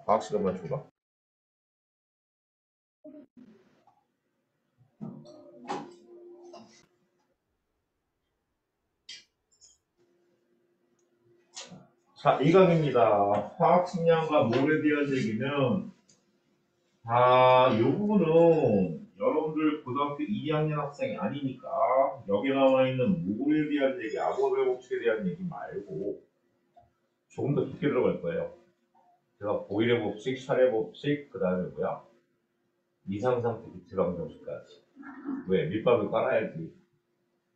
과학 시간만 줘봐. 자, 2강입니다. 화학 식량과 몰에 대한 얘기는 요 부분은 여러분들 고등학교 2학년 학생이 아니니까 여기 나와 있는 몰에 대한 얘기, 아보로의 법칙에 대한 얘기 말고 조금 더 깊게 들어갈 거예요. 제가 보일의 법칙, 샤의 법칙, 그 다음에 뭐야? 이상상태 비트방 정식까지. 왜? 밑밥을 깔아야지.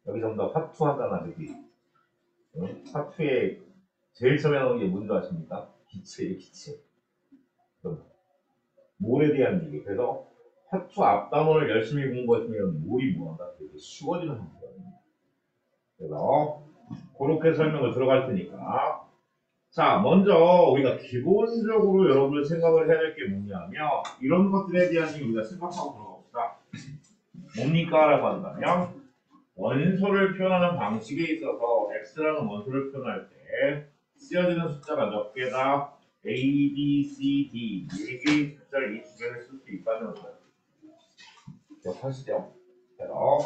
여기 전부 다 화투하잖아, 저기. 응? 화투에 제일 처음에 나오는 게 뭔지 아십니까? 기체예요, 기체. 몰에 대한 얘기. 그래서 화투 앞단원을 열심히 공부하시면 몰이 뭐한다? 되게 쉬워지는 상태거든요. 그래서 그렇게 설명을 들어갈 테니까. 자, 먼저 우리가 기본적으로 여러분들 생각을 해야 될 게 뭐냐면 이런 것들에 대한 얘기 우리가 생각하고 들어갑시다. 뭡니까? 라고 한다면 원소를 표현하는 방식에 있어서 x라는 원소를 표현할 때 쓰여지는 숫자가 몇 개다? A, B, C, D 4개의 숫자를 이 주변에 쓸 수 있다는 거예요. 기억하시죠? 그래서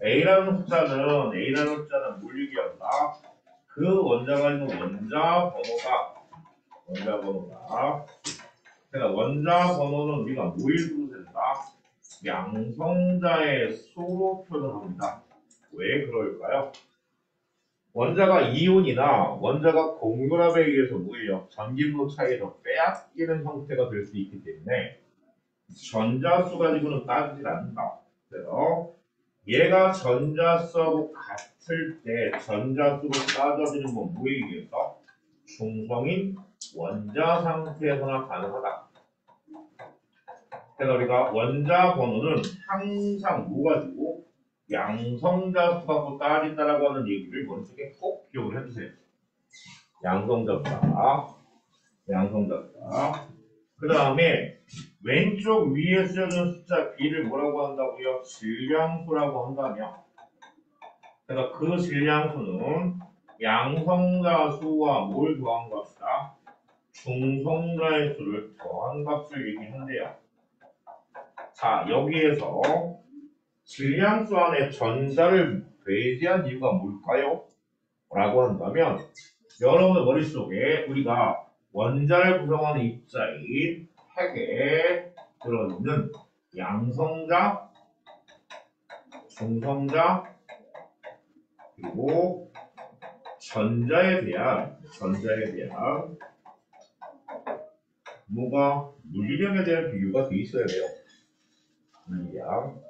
A라는 숫자는 물리기한다. 그 원자가 있는 원자 번호가 그러니까 원자 번호는 우리가 뭐일로 된다? 양성자의 수로 표현을 합니다. 왜 그럴까요? 원자가 이온이나 원자가 공결합에 의해서 뭐예요? 전기도 차이에서 빼앗기는 형태가 될 수 있기 때문에 전자수 가지고는 따지질 않는다. 그래서 얘가 전자수하고 같을 때 전자수로 따져지는 건 뭐에 의해서? 중성인 원자 상태에서나 가능하다. 그래서 우리가 원자 번호는 항상 뭐 가지고 양성자 수하고 따진다라고 하는 얘기를 머릿속에 꼭 기억을 해주세요. 양성자 수. 그 다음에 왼쪽 위에 쓰여진 숫자 B를 뭐라고 한다고요? 질량수라고 한다면 그래서 그 질량수는 양성자 수와 뭘 더한 값이다? 중성자의 수를 더한 값을 얘기한대요. 자, 여기에서 질량수 안에 전자를 배제한 이유가 뭘까요? 라고 한다면 여러분의 머릿속에 우리가 원자를 구성하는 입자인 핵에 들어있는 양성자, 중성자, 그리고 전자에 대한 뭐가 물리량에 대한 비교가 돼 있어야 돼요. 물리량.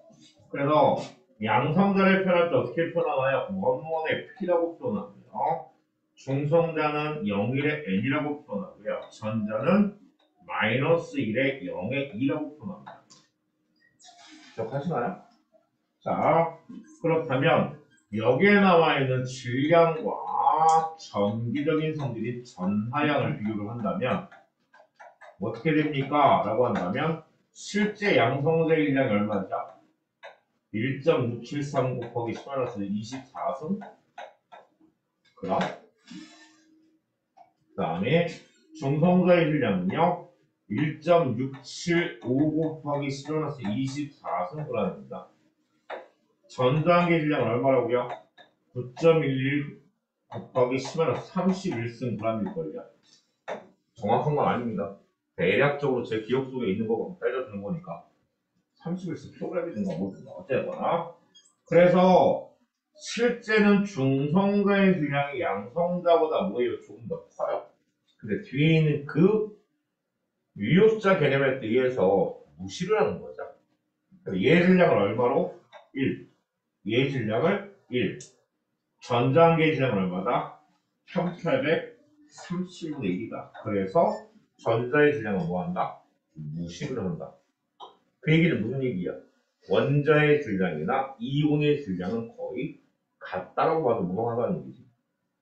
그래서 양성자를 표현할 때 어떻게 표현하나요? 원원의 P라고 표현하고요. 중성자는 0일의 N이라고 표현하고요. 전자는 -1의 0의 2라고 표현합니다. 기억하시나요? 자, 그렇다면 여기에 나와 있는 질량과 전기적인 성질인 전하량을 비교를 한다면 어떻게 됩니까? 라고 한다면 실제 양성자의 질량이 얼마죠? 1.673 곱하기 10-24승 그럼 그 다음에 중성자의 질량은요 1.675 곱하기 10-24승 그램입니다. 전자의 질량은 얼마라고요? 9.11 곱하기 10-31승 그램일걸요. 정확한 건 아닙니다. 대략적으로 제 기억 속에 있는 거 빼져주는 거니까 31승 kg이든가 뭐든가 어쨌거나 그래서 실제는 중성자의 질량이 양성자보다 뭐예요? 조금 더 커요. 근데 뒤에 있는 그 유효숫자 개념에 의해서 무시를 하는 거죠. 그래서 얘 질량을 얼마로? 1. 얘 질량을 1. 전자한계의 질량은 얼마다? 1830분의 1이다. 그래서 전자의 질량은 뭐한다? 무시를 한다. 그 얘기는 무슨 얘기야? 원자의 질량이나 이온의 질량은 거의 같다라고 봐도 무방하다는 얘기지.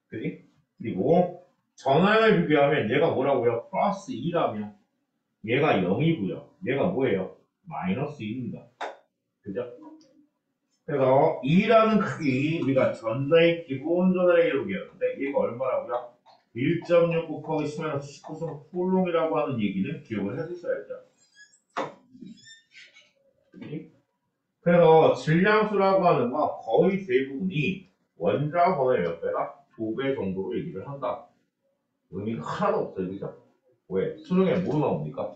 그지? 그리고 전하량을 비교하면 얘가 뭐라고요? 플러스 2라며 얘가 0이고요. 얘가 뭐예요? 마이너스 1입니다. 그죠? 그래서 2라는 크기 우리가 전자의 기본 전하량이라고 얘기하는데 얘가 얼마라고요? 1.6 곱하기 10-19승 쿨롱이라고 하는 얘기는 기억을 해주셔야죠. 그래서 질량수라고 하는 건 거의 대부분이 원자 번호의 몇 배다? 2배 정도로 얘기를 한다. 의미가 하나도 없어요. 그죠? 왜? 수능에 뭐 나옵니까?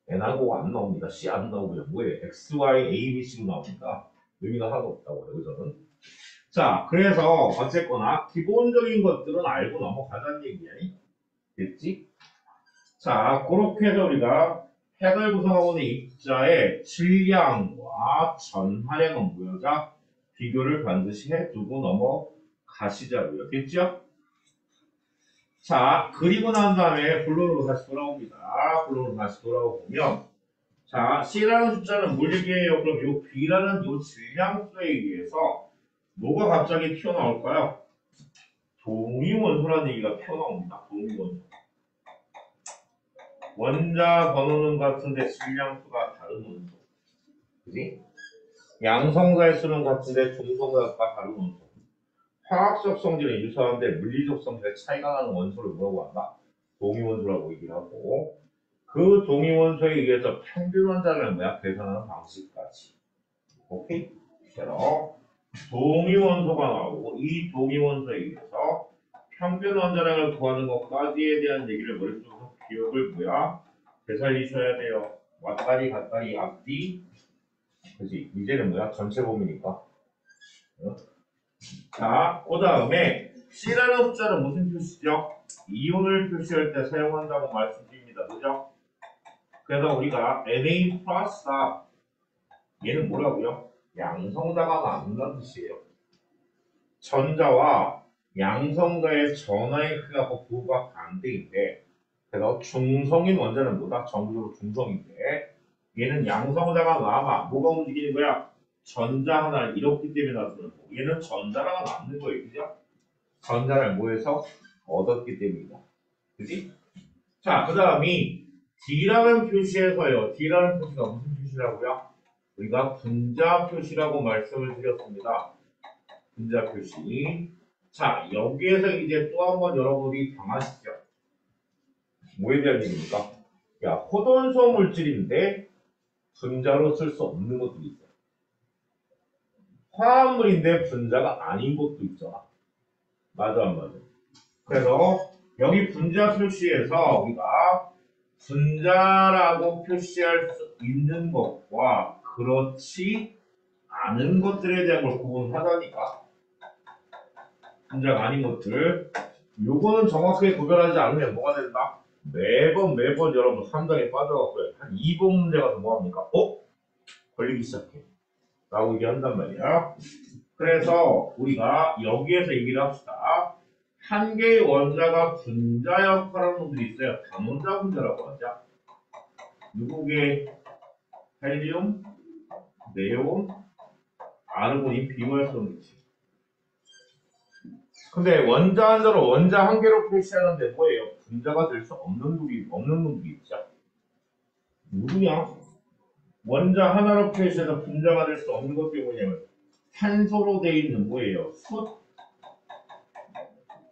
N하고가 안 나옵니다. C 안 나오고요. 뭐예요? X, Y, A, B, C로 나옵니까? 의미가 하나도 없다고요. 그죠? 자, 그래서 어쨌거나 기본적인 것들은 알고 넘어가자는 얘기야. 됐지? 자, 그렇게 해서 우리가 핵을 구성하고 있는 입자의 질량과 전하량은 뭐여자 비교를 반드시 해두고 넘어가시자고요. 됐죠? 자, 그리고 난 다음에 본론으로 다시 돌아옵니다. 본론으로 다시 돌아오면 자, C라는 숫자는 뭘 얘기해요? 그럼 요 B라는 요 질량수에 의해서 뭐가 갑자기 튀어나올까요? 동위원소라는 얘기가 튀어나옵니다. 동위원소. 원자 번호는 같은데 질량수가 다른 원소. 그지? 양성자의 수는 같은데 중성자가 다른 원소. 화학적 성질은 유사한데 물리적 성질에 차이가 나는 원소를 뭐라고 한다? 동위원소라고 얘기를 하고 그 동위원소에 의해서 평균 원자를 뭐야? 계산하는 방식까지. 오케이? 그래서 동위원소가 나오고 이 동위원소에 의해서 평균 원자량을 구하는 것까지에 대한 얘기를 머릿속에서 기억을 뭐야? 되살리셔야 돼요. 왔다리 갔다리 앞뒤. 그치? 이제는 뭐야? 전체 범위니까. 어? 자, 그 다음에 C라는 숫자는 무슨 표시죠? 이온을 표시할 때 사용한다고 말씀드립니다. 그죠? 그래서 우리가 Na 플러스다. 얘는 뭐라고요? 양성자가 남는다는 뜻이에요. 전자와 양성자의 전하의 크기가 부호가 반대인데 그래서 중성인 원자는 뭐다? 정규로 중성인데 얘는 양성자가 남아 뭐가 움직이는 거야? 전자 하나를 이렇기 때문에 나타나는 거. 얘는 전자가 남는 거예요. 그죠? 전자를 뭐해서 얻었기 때문이다. 그지? 자, 그 다음이 D라는 표시에서요. D라는 표시가 무슨 표시라고요? 우리가 분자 표시라고 말씀을 드렸습니다. 분자 표시. 자, 여기에서 이제 또 한 번 여러분이 당하시죠. 뭐에 대한 얘기입니까? 야, 호돈소 물질인데 분자로 쓸 수 없는 것도 있어요. 화합물인데 분자가 아닌 것도 있잖아. 맞아, 안 맞아? 그래서 여기 분자 표시에서 우리가 분자라고 표시할 수 있는 것과 그렇지 않은 것들에 대한 걸 구분하자니까. 분자가 아닌 것들. 요거는 정확하게 구별하지 않으면 뭐가 된다? 매번 여러분 3장에 빠져갖고요. 한 2번 문제 가서 뭐합니까? 걸리기 시작해. 라고 얘기한단 말이야. 그래서 우리가 여기에서 얘기를 합시다. 한 개의 원자가 분자 역할하는 놈들이 있어요. 단원자 분자라고 하자. 누구게? 헬륨, 네온, 아르고닌, 비활성이지. 근데 원자 한자로 원자 한 개로 표시하는데 뭐예요? 분자가 될 수 없는 놈들이 있죠. 누구냐? 원자 하나로 표시해서 분자가 될 수 없는 것들이 뭐냐면 탄소로 돼 있는 뭐예요? 숯,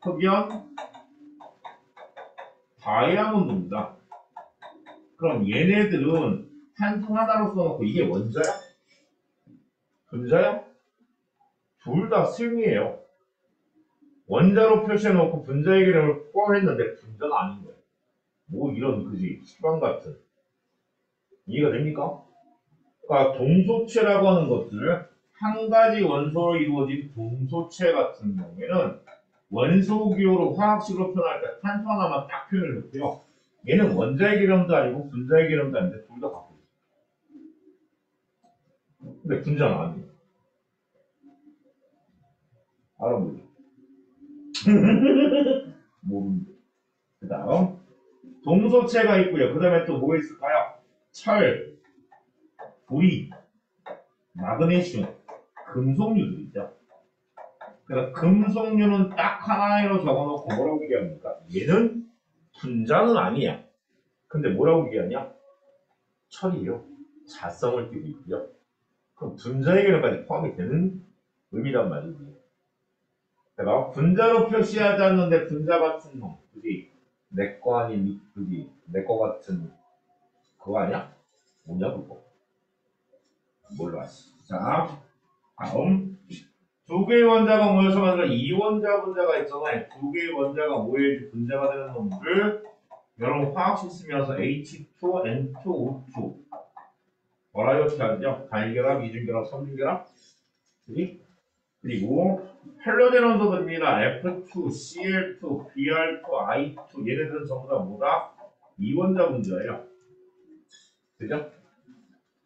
흑연, 다이아몬드입니다. 그럼 얘네들은 탄소 하나로 써놓고 이게 원자야? 분자야? 둘 다 승이에요. 원자로 표시해놓고 분자 얘기를 포함했는데 분자가 아닌 거예요. 뭐 이런 그지 수반 같은 이해가 됩니까? 그러니까 동소체라고 하는 것들 한 가지 원소로 이루어진 동소체 같은 경우에는 원소 기호로 화학식으로 표현할 때 탄소 하나만 딱 표현을 했고요. 얘는 원자의 개념도 아니고 분자의 개념도 아닌데 둘 다 갖고 있어요. 근데 분자는 아니에요. 알아보죠. 모르는데. 그 다음 동소체가 있고요. 그 다음에 또 뭐가 있을까요? 철, 구리, 마그네슘, 금속류도 있죠. 그래서 금속류는 딱 하나로 적어놓고 뭐라고 얘기합니까? 얘는 분자는 아니야. 근데 뭐라고 얘기하냐? 철이에요. 자성을 띠고 있고요. 그럼 분자의 개념까지 포함이 되는 의미란 말이지. 그래서 분자로 표시하지 않는데 분자 같은 놈, 그지? 내 거 아닌, 그지? 내 거 같은 그거 아니야? 뭐냐 그거? 몰라. 자, 다음. 두 개의 원자가 모여서 만든 이원자 분자가 있잖아요. 두 개의 원자가 모여야지 분자가 되는 놈들을 여러분 화학식 쓰면서 H2, N2, O2 뭐라 이렇게 하죠? 단일결합, 이중결합, 삼중결합. 그리고 헬로젠 원소들입니다. F2, Cl2, Br2, I2 얘네들은 전부 다 뭐다? 이원자 분자예요. 그죠?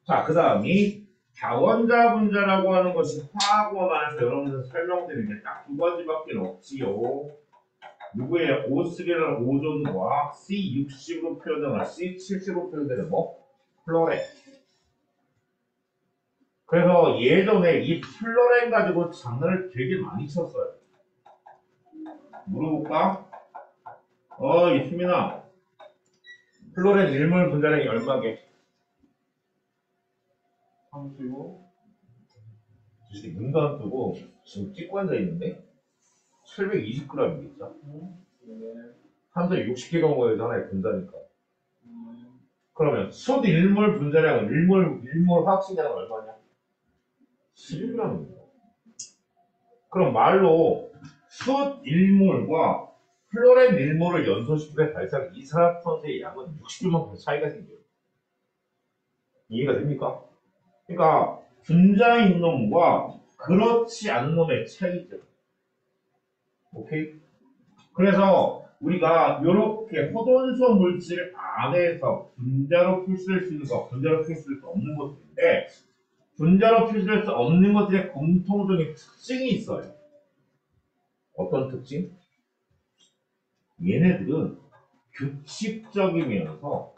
자, 그 다음이 다원자 분자라고 하는 것이 화학원 안에서 여러분들 설명드린 게 딱 두 가지밖에 없지요. 누구예요? O3라는 오존과 C60으로 표현되거나 C70으로 표현되는 뭐? 플로렌. 그래서 예전에 이 플로렌 가지고 장난을 되게 많이 쳤어요. 물어볼까? 어이 수민아, 플로렌 일몰 분자량이 얼마게? 35. 지금 눈도 안 뜨고 지금 찍고 앉아 있는데 720g이겠죠? 탄소 60개가 모여잖아요 분자니까. 그러면 숫 일몰 분자량은 일몰 화학식량은 얼마냐? 11g입니다. 그럼 말로 숫 일몰과 플로렌 일몰을 연소시키게 발생 이산화탄소의 양은 60만큼 차이가 생겨요. 이해가 됩니까? 그러니까 분자인 놈과 그렇지 않은 놈의 차이죠. 오케이? 그래서 우리가 이렇게 호돈소 물질 안에서 분자로 표시할 수 있는 것, 분자로 표시할 수 없는 것들인데 분자로 표시할 수 없는 것들의 공통적인 특징이 있어요. 어떤 특징? 얘네들은 규칙적이면서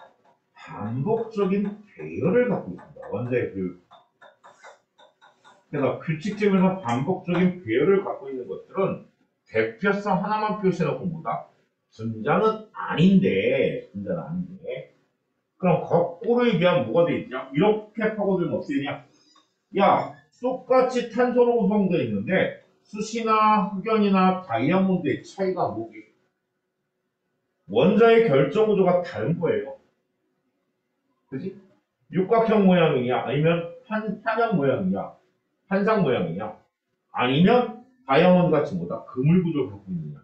반복적인 배열을 갖고 있습니다. 원자의 교육. 그래서 규칙적이면서 반복적인 배열을 갖고 있는 것들은 대표성 하나만 표시해놓고 뭐다? 분자는 아닌데, 그럼 거꾸로 얘기하면 뭐가 되겠냐? 이렇게 파고들면 어떻게 되냐? 야, 똑같이 탄소로 구성되어 있는데 수시나 흑연이나 다이아몬드의 차이가 뭐게? 원자의 결정 구조가 다른 거예요. 그지? 육각형 모양이냐, 아니면 한양 모양이냐, 한상 모양이냐, 아니면 다이아몬드 같이 뭐다? 그물 구조를 갖고 있느냐.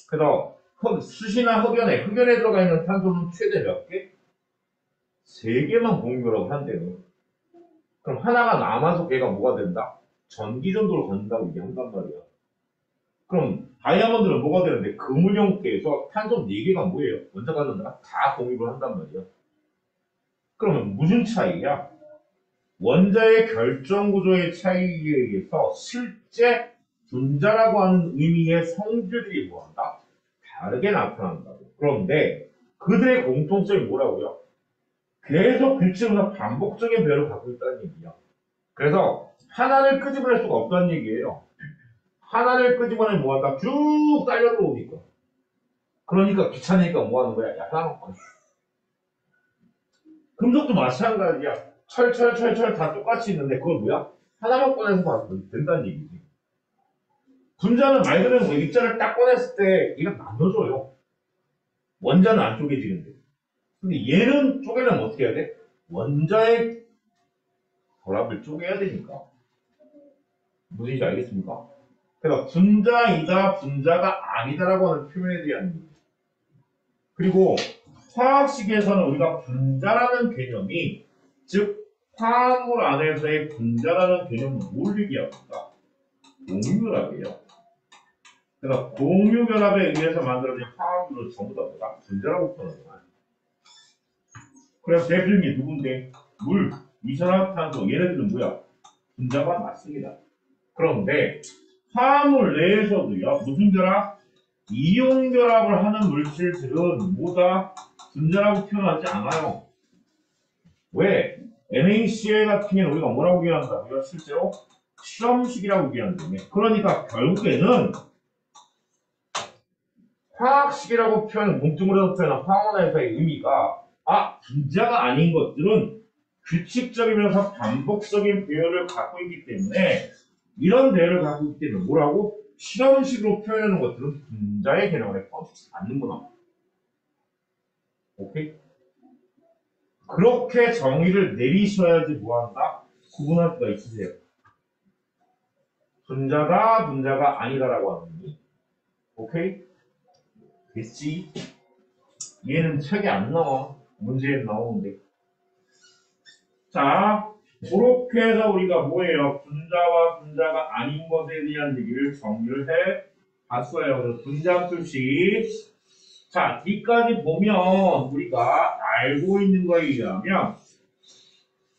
그래서 수시나 흑연에 들어가 있는 탄소는 최대 몇 개? 3개만 공유라고 한대요. 그럼 하나가 남아서 걔가 뭐가 된다? 전기 전도를 갖는다고 얘기한단 말이야. 그럼 다이아몬드는 뭐가 되는데 그물형계에서 탄소 4개가 뭐예요? 원자 갖는다가 다 공유를 한단 말이야. 그러면 무슨 차이야? 원자의 결정 구조의 차이에 의해서 실제 분자라고 하는 의미의 성질들이 뭐한다? 다르게 나타난다고. 그런데 그들의 공통점이 뭐라고요? 계속 규칙으로 반복적인 배열을 갖고 있다는 얘기야. 그래서 하나를 끄집어낼 수가 없다는 얘기예요. 하나를 끄집어내면 뭐한다? 쭉 딸려 들어오니까. 그러니까 귀찮으니까 뭐하는 거야? 야, 하나만 꺼내. 금속도 마찬가지야. 철 다 똑같이 있는데 그걸 뭐야? 하나만 꺼내서 봐도 된다는 얘기지. 분자는 말 그대로 뭐 입자를 딱 꺼냈을 때 이거 나눠줘요. 원자는 안 쪼개지는데. 근데 얘는 쪼개려면 어떻게 해야 돼? 원자의 결합을 쪼개야 되니까. 무슨지 알겠습니까? 그래서 분자이다, 분자가 아니다라고 하는 표현에 대한 얘기. 그리고 화학식에서는 우리가 분자라는 개념이, 즉 화합물 안에서의 분자라는 개념은 뭘 얘기합니까? 공유결합이에요. 그래서 공유결합에 의해서 만들어진 화합물은 전부 다 뭐다? 분자라고 표현하는 거야. 그래서 대표적인 게 누군데? 물, 이산화탄소, 얘네들은 뭐야? 분자가 맞습니다. 그런데 화합물 내에서도요, 무슨 결합? 이온 결합을 하는 물질들은 뭐다? 분자라고 표현하지 않아요. 왜? NaCl 같은 경우는 우리가 뭐라고 얘기한다고요? 실제로 실험식이라고 얘기하는데, 그러니까 결국에는 화학식이라고 표현한, 뭉뚱그려서 표현한 화원에서의 의미가, 분자가 아닌 것들은 규칙적이면서 반복적인 배열을 갖고 있기 때문에, 이런 배열을 갖고 있기 때문에 뭐라고? 실험식으로 표현하는 것들은 분자의 개념에 포함되지 않는구나. 오케이? 그렇게 정의를 내리셔야지 뭐한다? 구분할 수가 있으세요. 분자다, 분자가 아니다라고 하는 의미. 오케이? 됐지? 얘는 책에 안 나와. 문제에 나오는데. 자, 그렇게 해서 우리가 뭐예요? 분자와 분자가 아닌 것에 대한 얘기를 정리를 해 봤어요. 그래서 분자 표시. 자, 뒤까지 보면 우리가 알고 있는 거에 의하면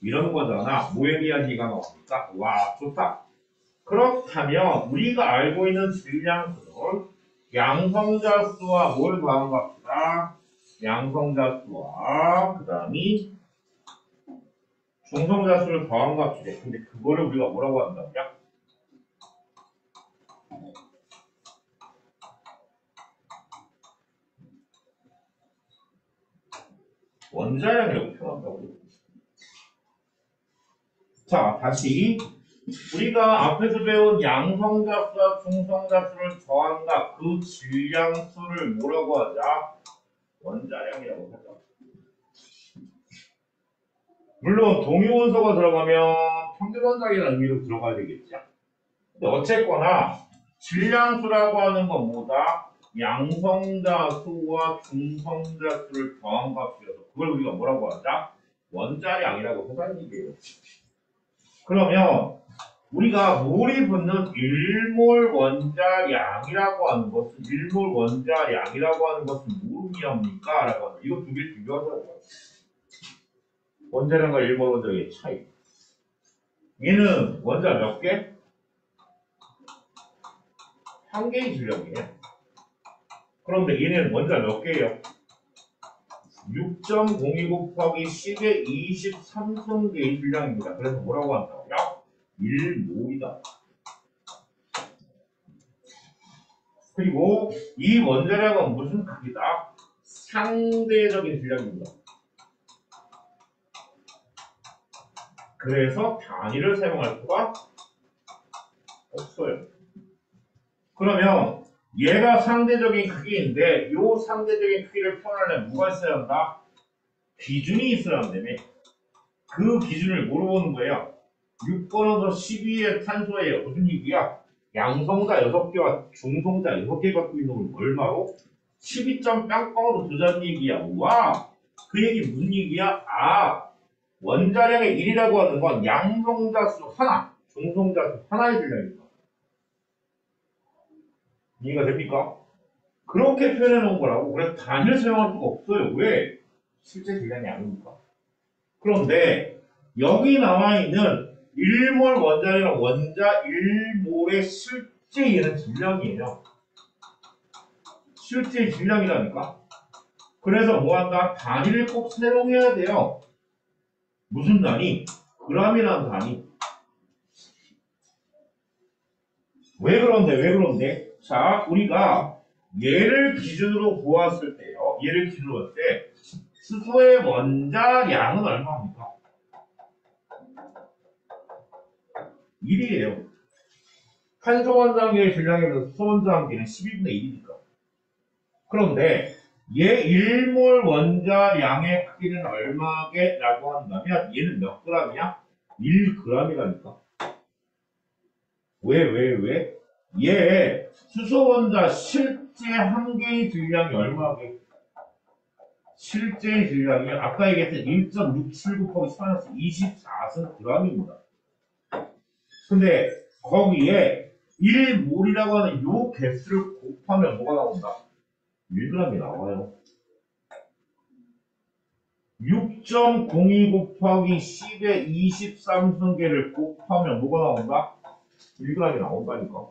이런 거잖아. 뭐에 대한 얘기가 나옵니까? 와, 좋다. 그렇다면 우리가 알고 있는 질량수는 양성자수와 뭘 더한 값이다? 양성자수와 그 다음이 중성자수를 더한 값이래. 근데 그거를 우리가 뭐라고 한다고요? 원자량이라고 표현한다고. 자, 다시 우리가 앞에서 배운 양성자수와 중성자수를 더한다. 그 질량수를 뭐라고 하자? 원자량이라고 하자. 물론 동위원소가 들어가면 평균원자량이라는 의미로 들어가야 되겠죠. 근데 어쨌거나 질량수라고 하는 건 뭐다? 양성자수와 중성자수를 더한 값이어서 그걸 우리가 뭐라고 하자? 원자량이라고 하자는 얘기예요. 그러면 우리가 물이 붙는 1몰 원자량이라고 하는 것은 1몰 원자량이라고 하는 것은 무슨 의미입니까? 라고 하는 이거 두 개 비교하자고. 원자량과 1몰 원자량의 차이. 얘는 원자 몇 개? 한 개의 질량이에요. 그런데 얘는 원자 몇 개예요? 6.02 곱하기 10의 23승계의 질량입니다. 그래서 뭐라고 한다고요? 1몰이다. 그리고 이 원자량은 무슨 크기다? 상대적인 질량입니다. 그래서 단위를 사용할 수가 없어요. 그러면 얘가 상대적인 크기인데 이 상대적인 크기를 표현하려면 뭐가 있어야 한다? 기준이 있어야 한다며. 그 기준을 뭐로 보는 거예요? 6번에서 12의 탄소에 무슨 얘기야? 양성자 6개와 중성자 6개 갖고 있는 걸 얼마로? 12점 빵빵으로 두자는 얘기야. 와! 그 얘기 무슨 얘기야? 아! 원자량의 1이라고 하는 건 양성자수 하나, 중성자수 하나의 질량입니다. 이해가 됩니까? 그렇게 표현해 놓은 거라고. 그래서 단위를 사용할 수가 없어요. 왜? 실제 질량이 아니니까. 그런데 여기 나와 있는 1몰 원자량은 원자 1몰의 실제 얘는 질량이에요. 실제 질량이라니까. 그래서 뭐한다? 단위를 꼭 사용해야 돼요. 무슨 단위? 그람이라는 단위. 왜 그런데? 자, 우리가 얘를 기준으로 보았을 때요. 얘를 기준으로 봤을 때 수소의 원자량은 얼마입니까? 1이에요. 탄소 원자량의 질량에 비해서 수소 원자량계는 12분의 1이니까. 그런데 얘 1몰 원자량의 크기는 얼마게? 라고 한다면 얘는 몇 g이야? 1g이라니까. 왜? 얘 수소 원자 실제 한 개의 질량이 얼마게? 실제 질량이 아까 얘기했던 1.67 곱하기 24승 g입니다. 근데 거기에 1몰이라고 하는 요 개수를 곱하면 뭐가 나온다? 1g이 나와요. 6.02 곱하기 10의 23승계를 곱하면 뭐가 나온다? 1g이 나온다니까.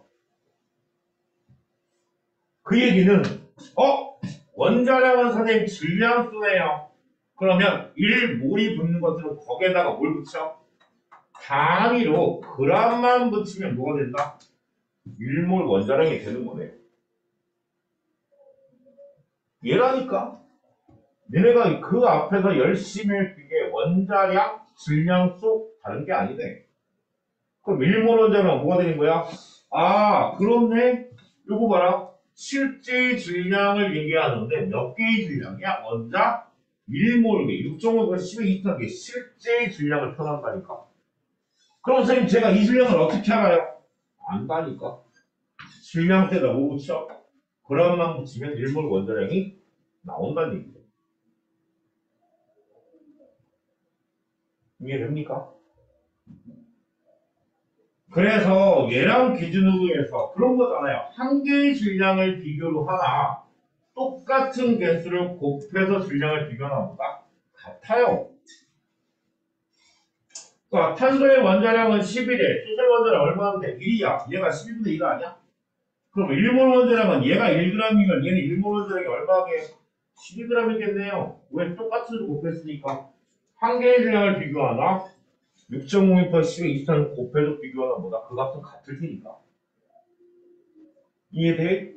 그 얘기는 원자량은 선생님 질량수네요. 그러면 1몰이 붙는 것들은 거기에다가 뭘 붙여? 단위로 g만 붙이면 뭐가 된다? 1몰 원자량이 되는 거네. 얘라니까. 너네가 그 앞에서 열심히 했던 게 원자량, 질량수 다른 게 아니네. 그럼 1몰 원자량 뭐가 되는 거야? 아, 그렇네. 요거 봐라. 실제 질량을 얘기하는데 몇 개의 질량이야? 원자 1몰, 6.5가 10의 23개 실제 질량을 표현한다니까. 그럼 선생님 제가 이 질량을 어떻게 알아요? 안다니까. 질량대에다 뭐 붙여? 그람만 붙이면 1몰 원자량이 나온다는 얘기죠. 이해됩니까? 그래서 얘랑 기준으로 해서 그런 거잖아요. 한 개의 질량을 비교로 하나 똑같은 개수를 곱해서 질량을 비교하나 보다 같아요. 그러니까 탄소의 원자량은 11에 수소의 원자량 얼마인데 1이야. 얘가 11분의 1 아니야? 그럼 1몰 원자량은 얘가 1g이면 얘는 1몰 원자량이 얼마게? 12g이겠네요. 왜 똑같은 수 곱했으니까. 한 개의 질량을 비교하나 6.5m 10의 23을 곱해서 비교하나 보다 그 값은 같을 테니까. 이해돼?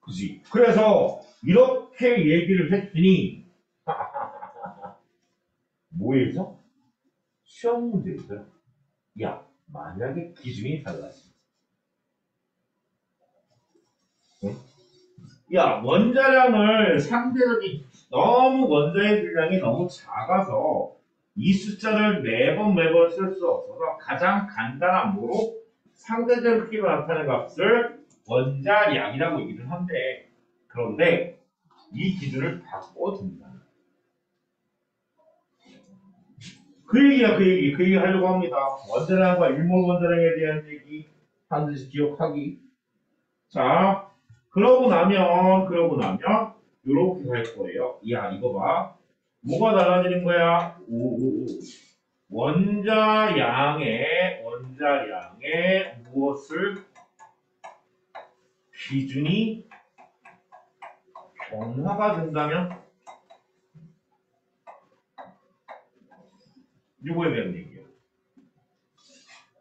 그지? 그래서 이렇게 얘기를 했더니 뭐에서? 시험 문제에서 야 만약에 기준이 달라지 응? 야 원자량을 상대적인 너무 원자의 질량이 너무 작아서 이 숫자를 매번 쓸 수 없어서 가장 간단한 뭐로 상대적 크기가 나타내는 값을 원자량이라고 얘기를 한대. 그런데 이 기준을 바꿔준다. 그 얘기야, 그 얘기. 그 얘기 하려고 합니다. 원자량과 일몰 원자량에 대한 얘기 반드시 기억하기. 자, 그러고 나면, 요렇게 갈 거예요. 야, 이거 봐. 뭐가 달라지는 거야? 원자량에 무엇을 기준이 변화가 된다면? 이거에 대한 얘기예요.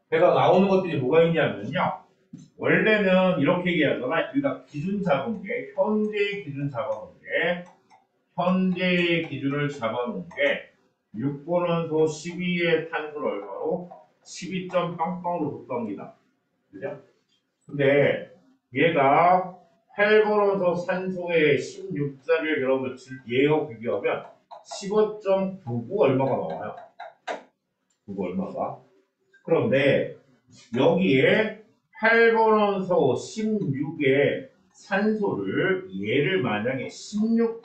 그래서 나오는 것들이 뭐가 있냐면요. 원래는 이렇게 얘기하잖아. 우리가 기준 잡은 게, 현재의 기준 잡아놓은 게, 현재의 기준을 잡아놓은 게, 6번 원소 12의 탄소를 얼마로? 12.빵빵으로 줬답니다. 그죠? 근데 얘가 8번 원소 산소의 16자리를 여러분들 얘하고 비교하면 15.99 얼마가 나와요? 그거 얼마가? 그런데 여기에 8번 원소 16의 산소를 얘를 만약에 16.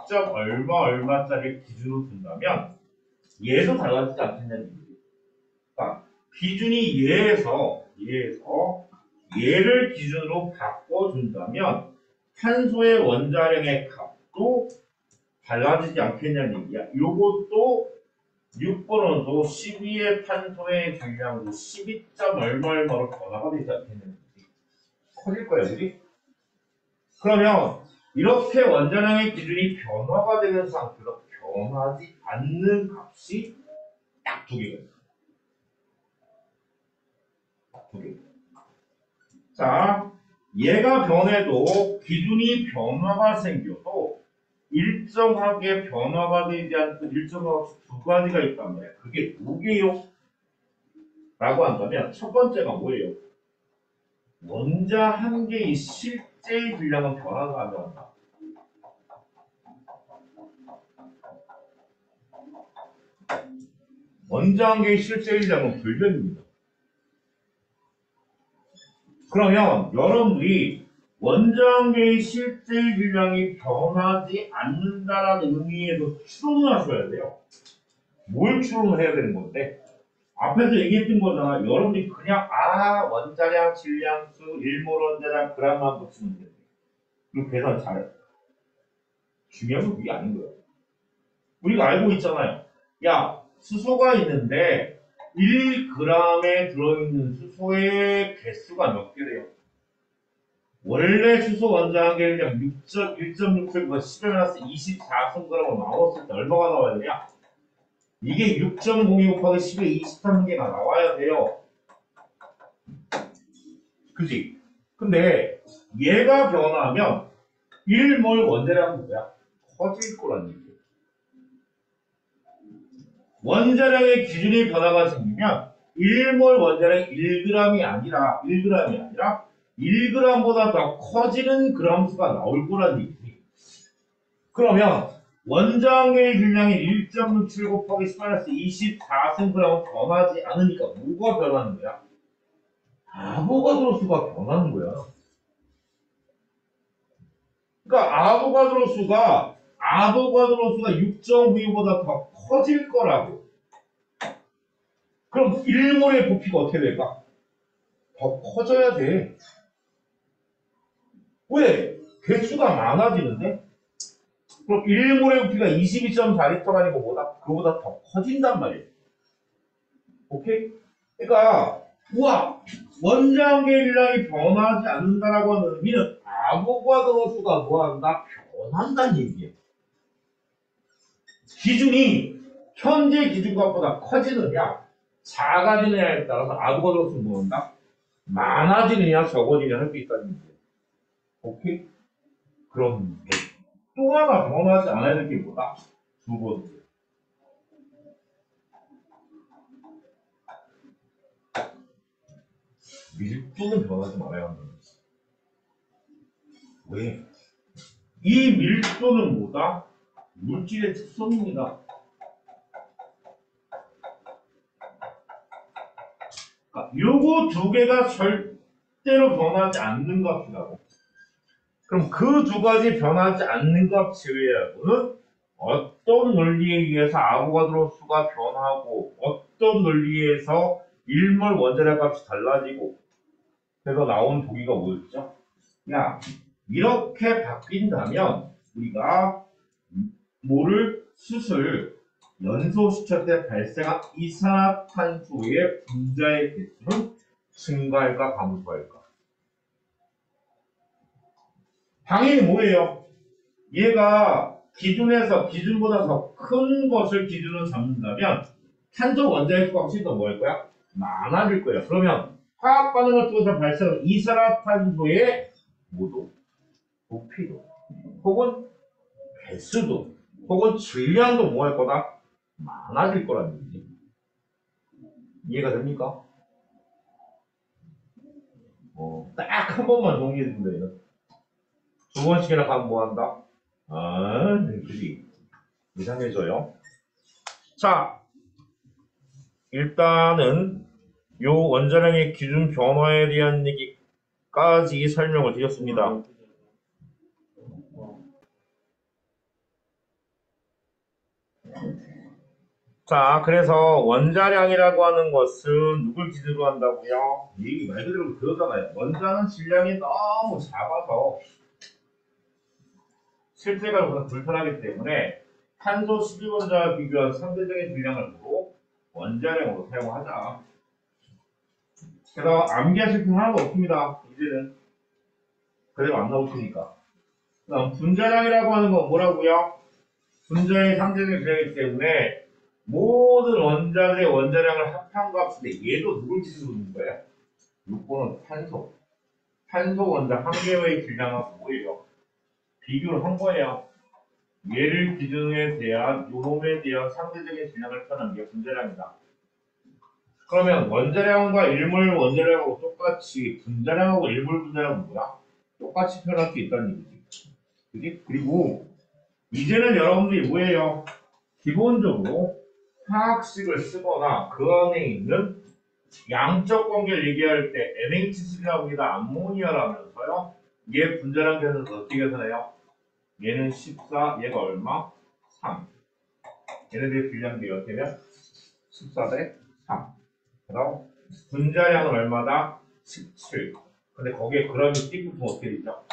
얼마짜리 기준으로 둔다면 얘도 달라지지 않겠냐는 얘기예요. 그러니까 기준이 얘에서 얘를 기준으로 바꿔준다면 탄소의 원자량의 값도 달라지지 않겠냐는 얘기야. 요것도 6번 원소 12의 탄소의 질량도 12. 얼마로 변화가 되지 않겠냐는 얘기. 커질 거야, 그지? 그러면 이렇게 원자량의 기준이 변화가 되는 상태로 변하지 않는 값이 딱 두 개가 있어요. 두 개. 자, 얘가 변해도 기준이 변화가 생겨도 일정하게 변화가 되지 않고 일정하게 두 가지가 있단 말이에요. 그게 두 개요? 라고 한다면 첫 번째가 뭐예요? 원자 한 개의 실제의 질량은 변화가 안 된다. 원자 한 개의 실제의 질량은 불변입니다. 그러면 여러분들이 원자 한 개의 실제의 질량이 변하지 않는다라는 의미에서 추론을 하셔야 돼요. 뭘 추론을 해야 되는 건데? 앞에서 얘기했던 거잖아. 여러분들이 그냥 원자량, 질량수, 일몰 원자량, 그람만 붙이면 돼. 그리고 계산 잘해. 중요한 건 그게 아닌 거예요. 우리가 알고 있잖아요. 야, 수소가 있는데 1g에 들어있는 수소의 개수가 몇 개 돼요? 원래 수소 원자 한 개를 1.6을 10에 24승그램으로 나눴을 때 얼마가 나와야 되냐? 이게 6.02 곱하기 10에 23개가 나와야 돼요. 그지? 근데 얘가 변하면 1몰 원자량은 뭐야? 커질 거란 얘기예요. 원자량의 기준이 변화가 생기면 1몰 원자량이 1g이 아니라 1g보다 더 커지는 그램 수가 나올 거란 얘기지. 그러면 원자의 질량이 1.67 곱하기 10-24cg은 변하지 않으니까 뭐가 변하는 거야? 아보가드로 수가 변하는 거야. 그러니까 아보가드로 수가 6.92보다 더 커질 거라고. 그럼 1몰의 부피가 어떻게 될까? 더 커져야 돼. 왜? 개수가 많아지는데? 그럼 1몰의 부피가 22.4L가 아니고 뭐다? 그거보다 더 커진단 말이에요. 오케이? 그러니까 우와! 원자의 질량이 변하지 않는다라고 하는 의미는 아보가드로 수가 뭐한다? 변한다는 얘기예요. 기준이 현재 기준값보다 커지느냐 작아지느냐에 따라서 아보가드로 수는 뭐한다? 많아지느냐 적어지느냐 할 수 있다는 얘기예요. 오케이? 그런데 또 하나 변하지 않아야 될 게 뭐다? 두 번째. 밀도는 변하지 말아야 한다는 거지. 왜? 이 밀도는 뭐다? 물질의 특성입니다. 그러니까 요거 두 개가 절대로 변하지 않는 값이라고. 그럼 그 두 가지 변하지 않는 값 제외하고는 어떤 논리에 의해서 아보가드로 수가 변하고 어떤 논리에 의해서 1몰 원자량 값이 달라지고 그래서 나온 보기가 뭐였죠? 야, 이렇게 바뀐다면 우리가 모를 수술 연소시켰을 때 발생한 이산화탄소의 분자의 개수는 증가할까 감소할까? 당연히 뭐예요? 얘가 기준보다 더 큰 것을 기준으로 잡는다면 탄소 원자의 수가 훨씬 더 뭐 할 거야? 많아질 거예요. 그러면 화학 반응을 통해서 발생한 이산화탄소의 모도, 부피도, 혹은 개수도, 혹은 질량도 뭐 할 거다? 많아질 거라는 얘기지. 이해가 됩니까? 딱 한 번만 정리해 주면 돼요. 두 번씩이나 가면 뭐 한다? 그지. 이상해져요. 자, 일단은 요 원자량의 기준 변화에 대한 얘기까지 설명을 드렸습니다. 자, 그래서 원자량이라고 하는 것은 누굴 기준으로 한다고요? 이 말 그대로 그러잖아요. 원자는 질량이 너무 작아서 실제가 불편하기 때문에 탄소 12원자와 비교한 상대적인 질량을 보고 원자량으로 사용하자. 그래서 암기하실 필요 하나도 없습니다. 이제는 그대로 안 나올 테니까. 그다음 분자량이라고 하는 건 뭐라고요? 분자의 상대적인 질량이기 때문에 모든 원자들의 원자량을 합한 값인데 얘도 누굴 기준으로 둔 거예요? 6번은 탄소. 탄소 원자 한 개의 질량하고 뭐예요? 비교를 한 거예요. 얘를 기준에 대한 요놈에 대한 상대적인 질량을 표현한 게 분자량이다. 그러면 원자량과 일몰 원자량하고 똑같이 분자량하고 일몰 분자량은 뭐야? 똑같이 표현할 수 있다는 얘기지. 그지? 그리고 이제는 여러분들이 뭐예요? 기본적으로 화학식을 쓰거나 그 안에 있는 양적 관계를 얘기할 때 NH3라고 합니다. 암모니아라면서요. 얘 분자량 계산은 어떻게 계산해요? 얘는 14, 얘가 얼마? 3. 얘네들의 분량비 어떻게면 14대 3. 그럼 분자량은 얼마다? 17. 근데 거기에 그램이 띄붙으면 어떻게 되죠?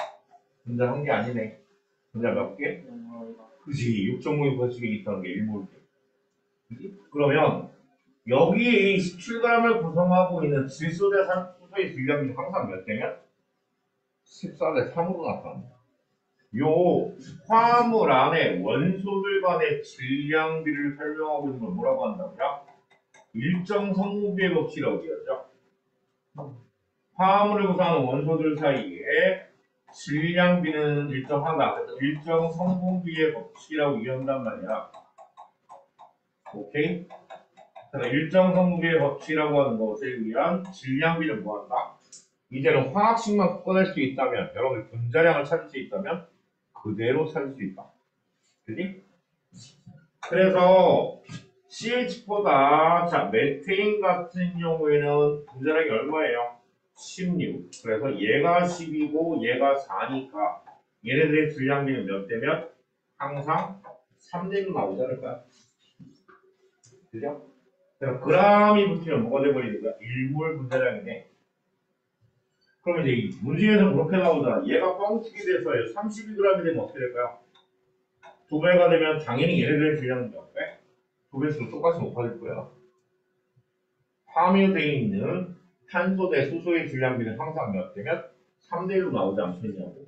분자 한 개 아니네. 분자 몇 개? 그지. 6.52%씩 있다는 게 1몰. 그러면 여기에 이 17g을 구성하고 있는 질소 대 산소의 질량이 항상 몇 대면? 14대 3으로 나타납니다. 요 화합물 안에 원소들 간의 질량비를 설명하고 있는 걸 뭐라고 한다고요? 일정 성분비의 법칙이라고 얘기하죠. 화합물을 구성하는 원소들 사이에 질량비는 일정하다. 그래서 일정 성분비의 법칙이라고 얘기한단 말이야. 오케이? 그래서 일정 성분비의 법칙이라고 하는 것에 의한 질량비를 뭐한다? 이제는 화학식만 꺼낼 수 있다면, 여러분들 분자량을 찾을 수 있다면 그대로 찾을 수 있다. 그지? 그래서 CH4다. 자, 메테인 같은 경우에는 분자량이 얼마예요? 16. 그래서 얘가 10이고 얘가 4니까 얘네들의 질량비는 몇 대면? 항상 3대로 나오지 않을까요? 그죠? 그래서 그람이 붙으면 뭐가 돼버리는 거야? 일몰 분자량이네. 그러면 이제 이 문제에서 그렇게 나오잖아. 얘가 뻥튀기 돼서요. 32g이 되면 어떻게 될까요? 두 배가 되면 당연히 얘네들의 질량은 몇 배? 두 배수로 똑같이 높아질 거야. 함유되어 있는 탄소 대 수소의 질량비는 항상 몇 대면 3대 1로 나오지 않겠냐고.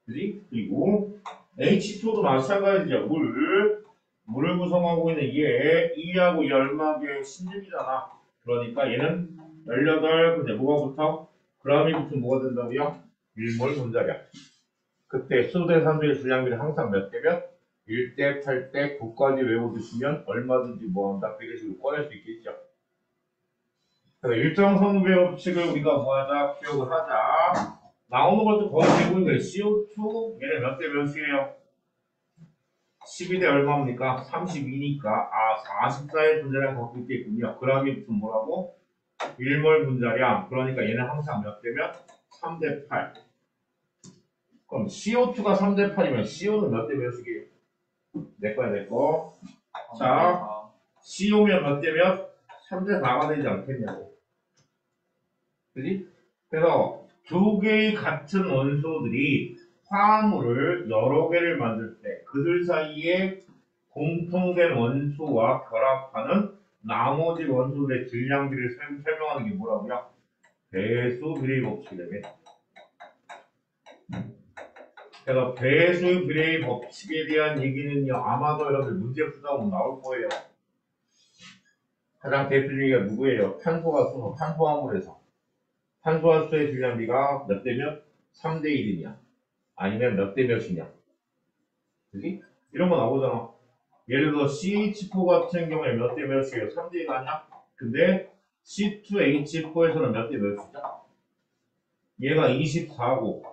그지? 그리고 H2도 마찬가지죠. 물을 구성하고 있는 얘, E하고 열막의 신중이잖아. 그러니까 얘는 18, 근데 뭐가 붙어? 그람이 붙으면 뭐가 된다고요? 1몰 분자량. 그때 수소 대 산소의 질량비는 항상 몇 대면? 1대, 8대, 9까지 외워두시면 얼마든지 뭐한다? 그 식으로 꺼낼 수 있겠죠. 그래서 일정 성분비의 법칙을 우리가 뭐하자? 기억을 하자. 나오는 것도 거의 대부분 CO2 얘네 몇 대 몇이에요? 12대 얼마입니까? 32니까 44의 분자량 갖고 있겠군요. 그람이 무슨 뭐라고? 1몰 분자량. 그러니까 얘는 항상 몇 대면? 3대 8. 그럼 CO2가 3대 8이면 CO는 몇 대 몇이게요? 내 거야 내 거. 자, CO면 몇 대면? 3대 4가 되지 않겠냐고. 그지? 그래서 두 개의 같은 원소들이 화합물을 여러 개를 만들 때 그들 사이에 공통된 원소와 결합하는 나머지 원소들의 질량비를 설명하는 게 뭐라고요? 배수 비례 법칙이라며. 그래서 배수 비례 법칙에 대한 얘기는요, 아마도 여러분들 문제 풀다 보면 나올 거예요. 가장 대표적인 게 누구예요? 탄소가 수소, 탄소화물에서 탄소와 수소의 질량비가 몇 대면 3대 1이냐? 아니면 몇 대 몇이냐? 그지? 이런 거 나오잖아. 예를 들어 CH4 같은 경우에 몇 대 몇이에요? 3대 1 아니야? 근데 C2H4에서는 몇 대 몇이죠? 얘가 24고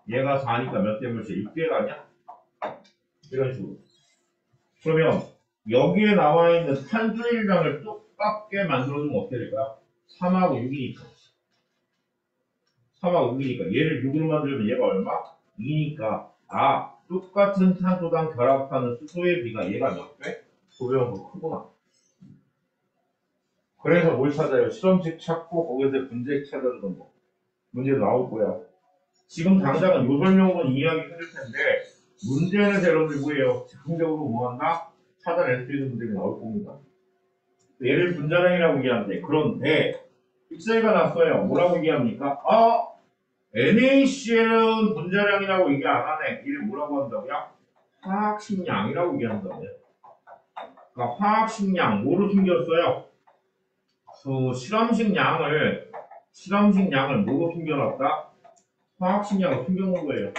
얘가 4니까 몇 대 몇이야? 6대 1 아니야? 이런 식으로. 그러면 여기에 나와 있는 탄소의 양을 똑같게 만들어주면 어떻게 될까요? 3하고 6이니까. 3하고 6이니까 얘를 6으로 만들면 얘가 얼마? 2니까 똑같은 탄소당 결합하는 수소의 비가 얘가 몇 배? 2배가 더 크구나. 그래서 뭘 찾아요? 실험식 찾고 거기서 분제 찾아주는 거. 문제도 나올 거야. 지금 당장은 요 설명으로 이해하기 힘들 텐데 문제는 여러분들 뭐예요? 즉흥적으로 뭐 한다? 찾아낼 수 있는 문제가 나올 겁니다. 얘를 분자량이라고 얘기하는데 그런데 픽셀가 났어요. 뭐라고 얘기합니까? NaCl은 분자량이라고 얘기 안 하네. 이를 뭐라고 한다고요? 화학식량이라고 얘기한다고요. 그러니까 화학식량 뭐로 숨겼어요? 실험식 양을 뭐로 숨겨놨다? 화학식량을 숨겨놓은 거예요.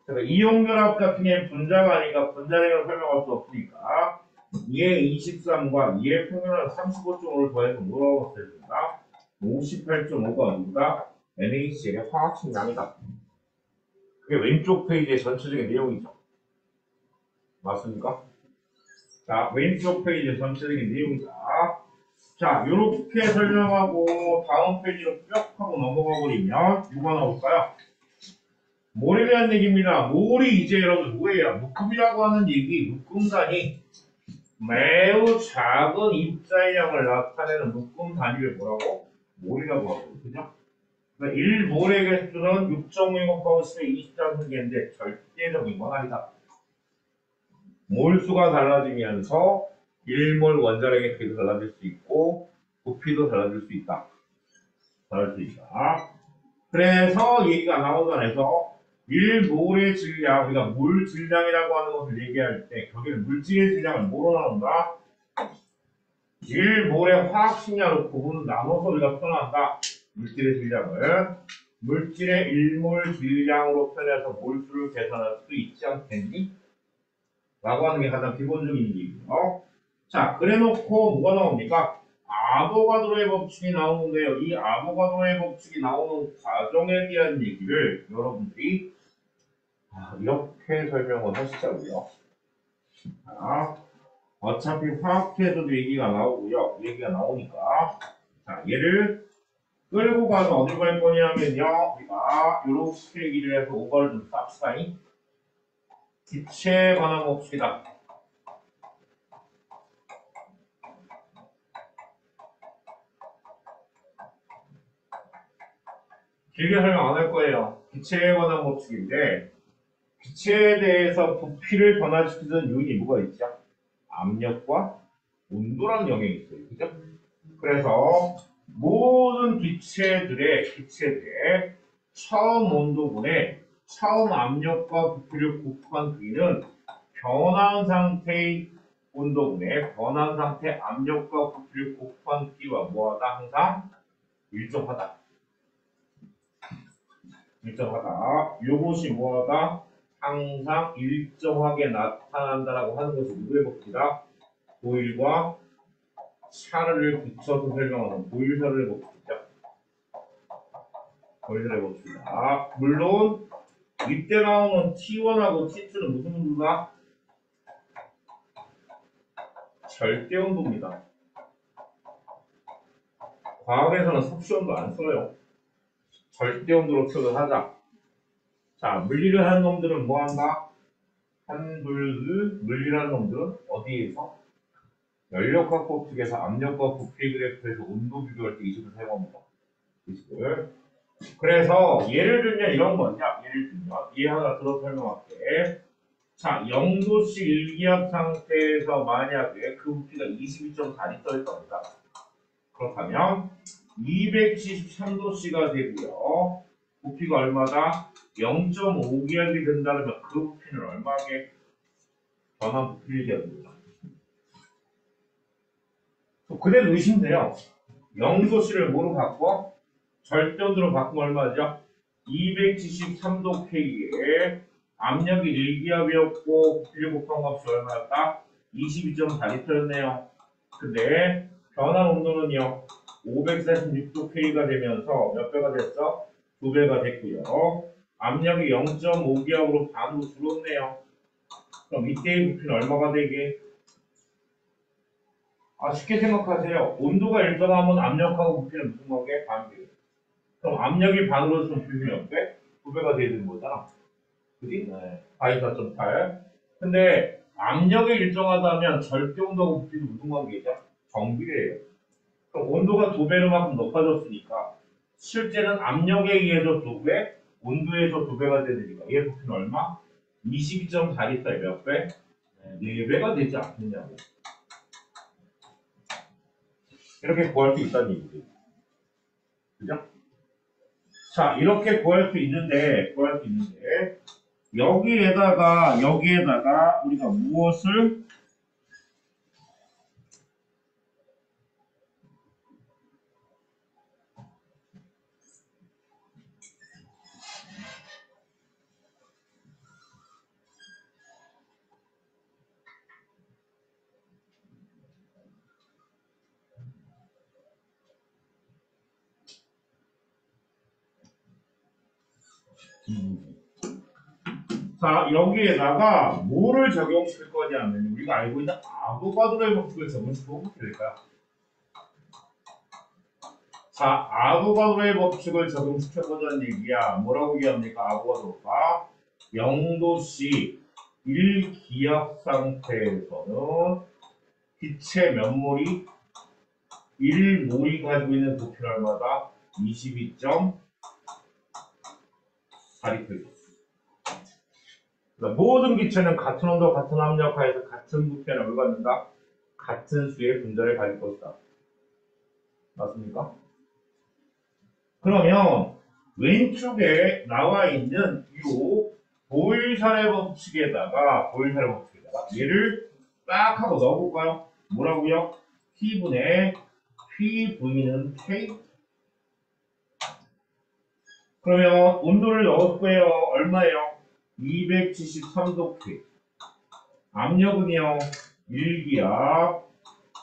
그래서 이용결합 같은 게 분자가 아니니까 분자량을 설명할 수 없으니까 2의 23과 2의 평균을 35.5를 더해서 뭐라고 써야 58.5가 누구다? NaCl의 화학식량이다. 그게 왼쪽 페이지의 전체적인 내용이죠. 맞습니까? 자, 왼쪽 페이지의 전체적인 내용이다. 자, 요렇게 설명하고 다음 페이지로 쭉 하고 넘어가 버리면 뭐가 나올까요? 몰에 대한 얘기입니다. 몰이 이제 여러분 뭐예요? 묶음이라고 하는 얘기, 묶음단위. 매우 작은 입자량을 나타내는 묶음 단위를 뭐라고? 몰이라고 하고, 그죠? 1몰의 개수는 6.5 곱하기 10의 24승계인데 절대적인 건 아니다. 몰수가 달라지면서 1몰 원자량의 크기도 달라질 수 있고 부피도 달라질 수 있다. 달라질 수 있다. 그래서 얘기가 나오던 해서 1몰의 질량, 우리가 물 질량이라고 하는 것을 얘기할 때 거기는 물질의 질량을 뭐로 나눈다? 1몰의 화학식량으로 구분 나눠서 우리가 표현한다. 물질의 질량을 물질의 1몰 질량으로 표현해서 몰수를 계산할 수 있지 않겠니? 라고 하는 게 가장 기본적인 얘기고요. 자, 그래놓고 뭐가 나옵니까? 아보가드로의 법칙이 나오는데요. 이 아보가드로의 법칙이 나오는 과정에 대한 얘기를 여러분들이 이렇게 설명을 하시자고요. 자, 어차피 화학회에서도 얘기가 나오고요. 얘기가 나오니까 자, 얘를 끌고 가서 어디로 갈 거냐면요. 우리가 이렇게 얘기를 해서 오버를 좀 쌉시다. 기체에 관한 법칙이다. 길게 설명 안 할 거예요. 기체에 관한 법칙인데 기체에 대해서 부피를 변화시키는 요인이 뭐가 있죠? 압력과 온도라는 영역이 있어요. 그죠? 그래서 모든 기체들의 처음 온도분에 처음 압력과 부피를 곱한 크기는 변한 상태의 온도분에 변한 상태 압력과 부피를 곱한 크기와 뭐하다? 항상 일정하다. 일정하다. 요것이 뭐하다? 항상 일정하게 나타난다라고 하는 것이 누구의 법칙이다? 보일과 샤르를 붙여서 설명하는 보일-샤르의 법칙이죠. 보일-샤르의 법칙이다. 물론 이때 나오는 T1하고 T2는 무슨 온도다? 절대 온도입니다. 과학에서는 섭씨 온도 안 써요. 절대 온도로 표현을 하자. 자, 물리를 하는 놈들은 뭐 한다? 물리를 하는 놈들은 어디에서? 연력학 법칙에서 압력과 부피 그래프에서 온도 비교할 때 이 식을 사용합니다. 이 식을. 그래서 예를 들면 이런 거냐? 예를 들면 얘 하나 들어 설명할게. 자, 0도씨 일기압 상태에서 만약에 그 부피가 22.4L일 겁니다. 그렇다면 273도씨가 되고요. 부피가 얼마다? 0.5기압이 된다면 그 부피는 얼마게 변한 부피를 얘기합니다. 그대로 넣으시면 돼요. 0도씨를 뭐로 바꿔? 절대온도로 바꾸면 얼마죠? 273도 K에 압력이 1기압이었고 부피를 곱한 값이 얼마였다? 22.4L였네요. 근데 변한 온도는요 546도 K가 되면서 몇 배가 됐어? 2배가 됐고요. 압력이 0.5기압으로 반으로 줄었네요. 그럼 이때의 부피는 얼마가 되게? 쉽게 생각하세요. 온도가 일정하면 압력하고 부피는 무슨 거게? 반배. 그럼 압력이 반으로 주면 부피는 몇 배? 2배가 돼야 되는 거잖아. 그지? 네. 424.8. 근데 압력이 일정하다면 절대 온도하고 부피는 무슨 관계죠? 정비례예요. 그럼 온도가 2배로만큼 높아졌으니까 실제는 압력에 의해서 2배, 온도에서 2배가 되니까 얘 부피는 얼마? 22.4리터에 몇 배? 4배가 되지 않겠냐고. 이렇게 구할 수 있다는 얘기죠. 그죠? 자, 이렇게 구할 수 있는데 여기에다가 우리가 무엇을 자, 여기에다가 뭐를 적용시킬 거냐면 우리가 알고 있는 아보가드로의 법칙을 적용시키면 어떻게 될까요? 자, 아보가드로의 법칙을 적용시켜보자는 얘기야. 뭐라고 얘기합니까? 아보가드로가 0도씨 1기압 상태에서는 기체 몇 몰이 1몰이 가지고 있는 부피는 얼마다? 22.4L. 모든 기체는 같은 온도, 같은 압력 하에서 같은 부피에 뭘 갖는다? 같은 수의 분자를 가질 것이다. 맞습니까? 그러면 왼쪽에 나와 있는 이 보일-샤르 법칙에다가 얘를 딱 하고 넣어볼까요? 뭐라고요? P분의 PV는 K. 그러면 온도를 넣을 거예요. 얼마예요? 273도 K. 압력은요 1기압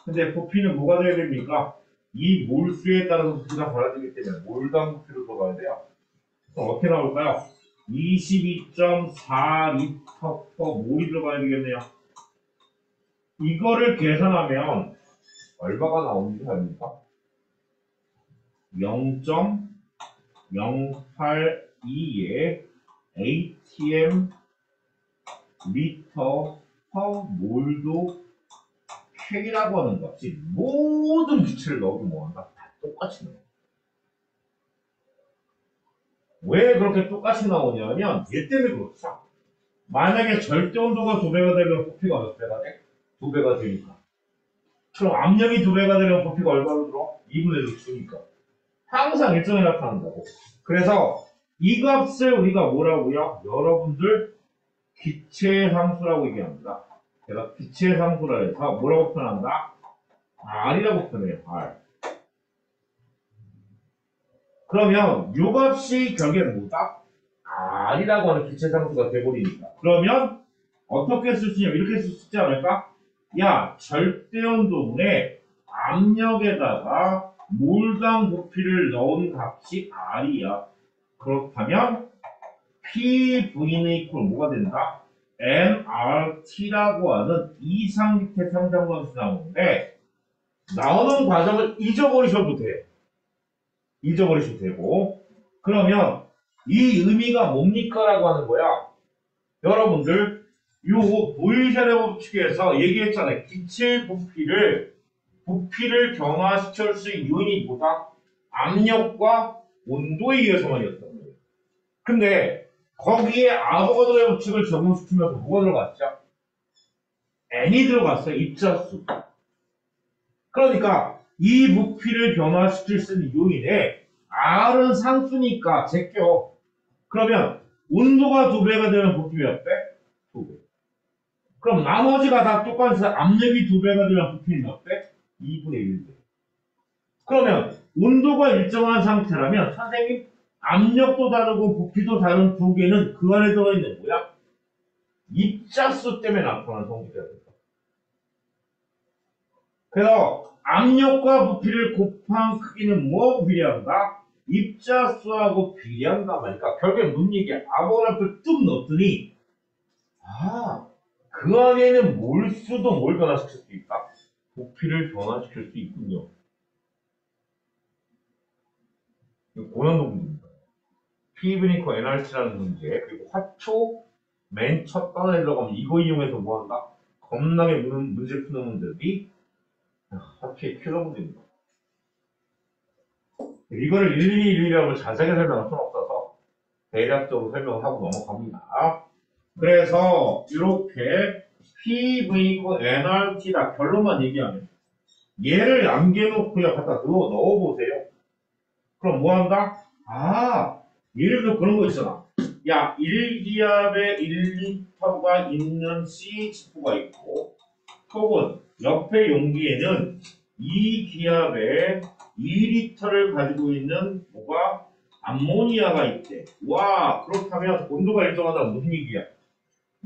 근데 부피는 뭐가 돼야 됩니까? 이 몰수에 따라서 부피가 달라지기 때문에 몰당 부피로 들어가야 돼요. 그럼 어떻게 나올까요? 22.4리터 퍼 몰이 들어가야 되겠네요. 이거를 계산하면 얼마가 나오는지 압니까? 0.082의 ATM 리터 퍼 몰도 K라고 하는 값이 모든 기체를 넣어도 뭐한다? 다 똑같이 나와요. 왜 그렇게 똑같이 나오냐면 얘 때문에 그렇죠. 만약에 절대 온도가 2배가 되면 부피가 몇 배가 돼? 2배가 되니까. 그럼 압력이 2배가 되면 부피가 얼마로 들어? 2분의 1로 주니까. 항상 일정에 나타난다고. 그래서 이 값을 우리가 뭐라고요? 여러분들 기체의 상수라고 얘기합니다. 제가 기체의 상수라 해서 뭐라고 표현한다? R이라고 표현해요. R. 그러면 요 값이 결국에는 뭐다? R이라고 하는 기체 상수가 돼버리니까. 그러면 어떻게 쓸 수 있냐? 이렇게 쓸 수 있지 않을까? 야, 절대온도분의 압력에다가 몰당 부피를 넣은 값이 R이야. 그렇다면 PV는 이퀄 뭐가 된다? nRT라고 하는 이상기체 상장관수 나오는데 나오는 과정을 잊어버리셔도 돼요. 잊어버리셔도 되고 그러면 이 의미가 뭡니까? 라고 하는 거야. 여러분들 요 보일샤의 법칙에서 얘기했잖아요. 기체 부피를 변화시킬 수 있는 요인이 뭐다? 압력과 온도에 의해서만이었던 거예요. 근데 거기에 아보가드로의 법칙을 적용시키면서 뭐가 들어갔죠? n이 들어갔어요. 입자수. 그러니까 이 부피를 변화시킬 수 있는 요인에 R은 상수니까 제껴. 그러면 온도가 2배가 되면 부피 몇 배? 2배. 그럼 나머지가 다 똑같이 압력이 2배가 되면 부피는 몇 배? 2분의 1배. 그러면 온도가 일정한 상태라면 선생님 압력도 다르고 부피도 다른 두 개는 그 안에 들어있는 뭐야? 입자수 때문에 나타나는 성질이야. 그래서 압력과 부피를 곱한 크기는 뭐하고 비례한다? 입자수하고 비례한단 말이니까 결국엔 뭔 얘기야? 아보가드로를 뚝 넣었더니 그 안에는 몰수도 뭘 변화시킬 수 있다? 부피를 변화시킬 수 있군요. 이거 고난도 문제입니다. PV니까 NRT라는 문제 그리고 화초 맨 첫 단원에 들어가면 이거 이용해서 뭐한다? 겁나게 문제 푸는 문제들이 화초의 킬러 문제입니다. 이거를 일일이라고 자세하게 설명할 수는 없어서 대략적으로 설명을 하고 넘어갑니다. 그래서 이렇게 PV고 NRT다 결론만 얘기하면 얘를 남겨놓고요 갖다 넣어보세요. 그럼 뭐한다? 예를 들어 그런 거 있잖아. 야 1기압에 1리터가 있는 CH4가 있고 혹은 옆에 용기에는 2기압에 2리터를 가지고 있는 뭐가 암모니아가 있대. 와 그렇다면 온도가 일정하다는 무슨 얘기야?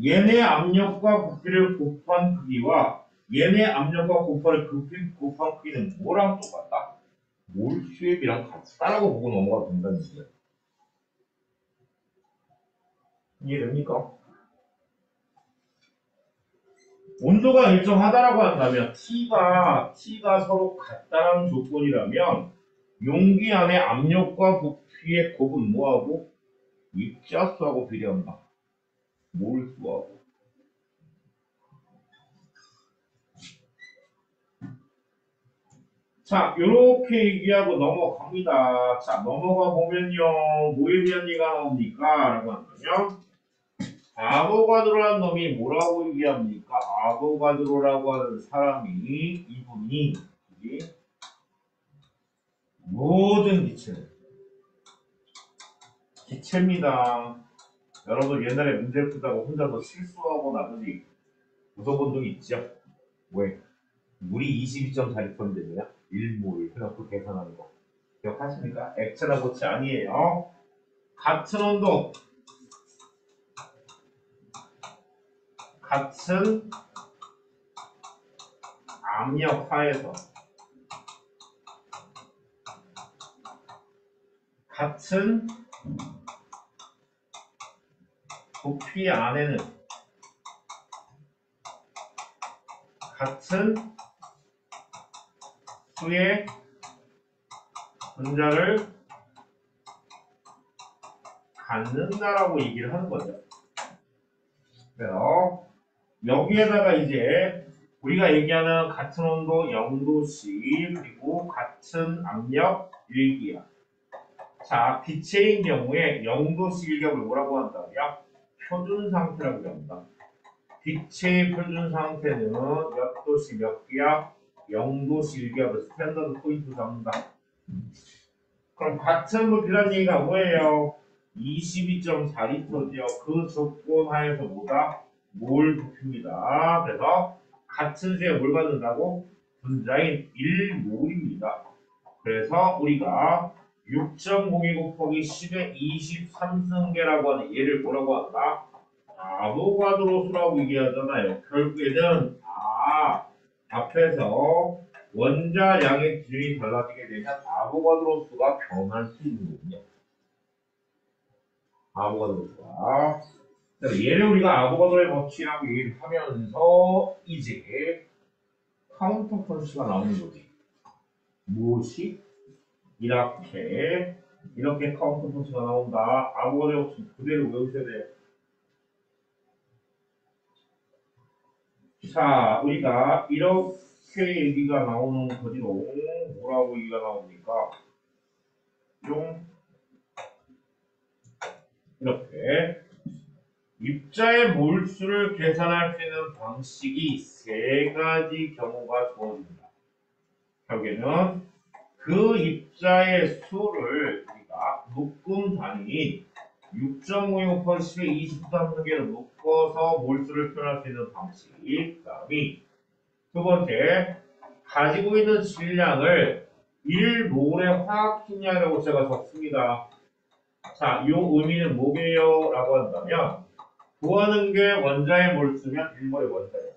얘네 압력과 부피를 곱한 크기와 얘네 압력과 곱한 크기는 뭐랑 똑같다? 몰수의 비랑 같다라고 보고 넘어가도 된다는 얘기야. 이해됩니까? 온도가 일정하다라고 한다면 T가 서로 같다라는 조건이라면 용기 안에 압력과 부피의 곱은 뭐하고? 입자수하고 비례한다. 몰수하고. 자, 요렇게 얘기하고 넘어갑니다. 자, 넘어가 보면요. 뭐에 대한 얘기가 나옵니까? 라고 한다면 아보가드로라는 놈이 뭐라고 얘기합니까? 아보가드로라고 하는 사람이 이분이 모든 기체입니다. 여러분 옛날에 문제 푸다가 혼자서 실수하고 나더니 웃어본 적 있죠? 왜? 물이 22.4리터인데 뭐야? 1몰 해놓고 계산하는 거 기억하십니까? 액체나 고체 아니에요. 같은 온도 같은 압력 하에서 같은 부피 안에는 같은 수의 분자를 갖는다라고 얘기를 하는 거죠. 그래서 여기에다가 이제 우리가 얘기하는 같은 온도 0도씨 그리고 같은 압력 1기압. 자, 기체인 경우에 0도씨 1기압을 뭐라고 한다고요? 표준 상태라고 합니다. 기체의 표준 상태는 몇 도씨 몇 기압? 0도씨 1기압을 스탠더드 포인트 잡는다. 그럼 같은 부피란 얘기가 뭐예요? 22.4리터죠. 그 조건 하에서 뭐다? 몰 부피입니다. 그래서 같은 수에 뭘 받는다고? 분자인 1몰입니다. 그래서 우리가 6.02 곱하기 10의 23승계라고 하는 얘를 뭐라고 한다? 아보가드로 수라고 얘기하잖아요. 결국에는 앞에서 원자량의 기준이 달라지게 되면 아보가드로 수가 변할 수 있는 거군요. 아보가드로 수가. 얘를 우리가 아보가드로의 법칙이라고 얘기를 하면서 이제 카운터 펀치가 나오는 거지. 무엇이? 이렇게 카운터 펀치가 나온다. 아보가드로의 법칙 그대로 외우셔야 돼요. 자, 우리가 이렇게 얘기가 나오는 거지로 뭐라고 얘기가 나옵니까? 이렇게 입자의 몰수를 계산할 수 있는 방식이 세 가지 경우가 주어집니다. 결국에는 그 입자의 수를 우리가 묶음 단위인 6.5 곱하기 10의 23승계를 묶어서 몰수를 표현할 수 있는 방식. 그 다음이 두 번째, 가지고 있는 질량을 1몰의 화학식량이라고 제가 적습니다. 자, 이 의미는 뭐게요? 라고 한다면 구하는 게 원자의 몰수면 1몰의 원자량,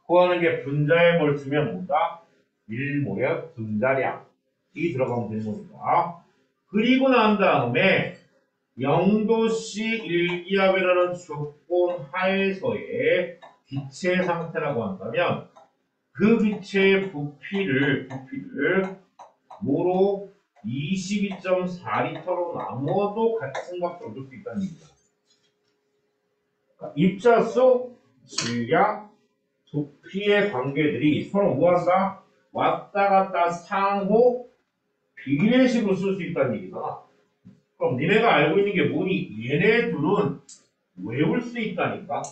구하는 게 분자의 몰수면 뭐다? 1몰의 분자량이 들어가면 되는 겁니다. 그리고 난 다음에 0도씨 1기압이라는 조건 하에서의 기체 상태라고 한다면 그 기체의 부피를 뭐로 22.4리터로 나누어도 같은 값을 얻을 수 있다는 얘기입니다. 그러니까 입자수, 질량, 부피의 관계들이 서로 뭐한다? 왔다 갔다 상호 비례식으로 쓸 수 있다는 얘기잖아. 그럼 니네가 알고 있는 게 뭐니? 얘네 둘은 외울 수 있다니까.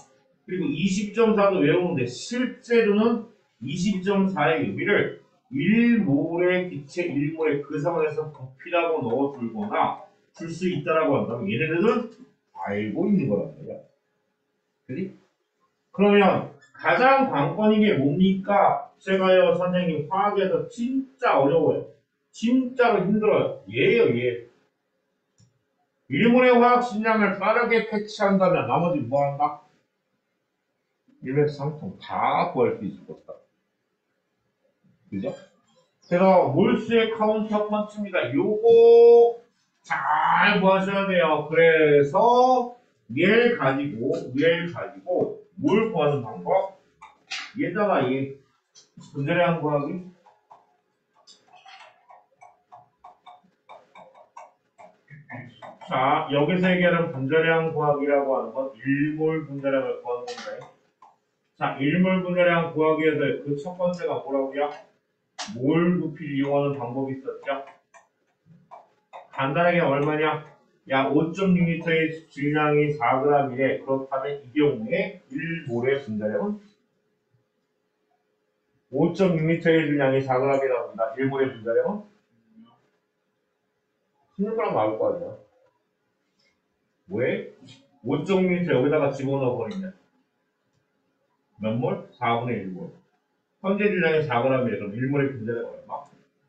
그리고 20.4도 외우는데 실제로는 20.4의 의미를 1몰의 기체 1몰의 그 상황에서 부피라고 넣어줄거나 줄 수 있다라고 한다면 얘네들은 알고 있는 거란 말이야. 그지? 그러면 가장 관건인 게 뭡니까? 제가요 선생님 화학에서 진짜 어려워요. 진짜로 힘들어요. 얘예요 얘. 1몰의 화학 식량을 빠르게 패치한다면 나머지 뭐 한다? 일맥상통 다 구할 수 있을 것이다. 그죠? 그래서 몰수의 카운터 펀치입니다. 요거 잘 구하셔야 돼요. 그래서 얘를 가지고 뭘 구하는 방법? 얘다가 얘 분자량 구하기. 자, 여기서 얘기하는 분자량 구하기라고 하는 건 1몰 분자량을 구하는 건데, 자, 1몰 분자량 구하기 위해서 그 첫 번째가 뭐라고요? 몰 부피를 이용하는 방법이 있었죠? 간단하게 얼마냐? 약 5.6리터의 질량이 4g이래. 그렇다면 이 경우에 1몰의 분자량은 5.6리터의 질량이 4g이 나옵니다. 1몰의 분자량은 16g 나올 거 아니야? 왜? 5.6리터 여기다가 집어넣어 버리면 몇 몰? 4분의 1몰. 현재 질량이 4g이래. 그럼 1몰의 분자량은 얼마?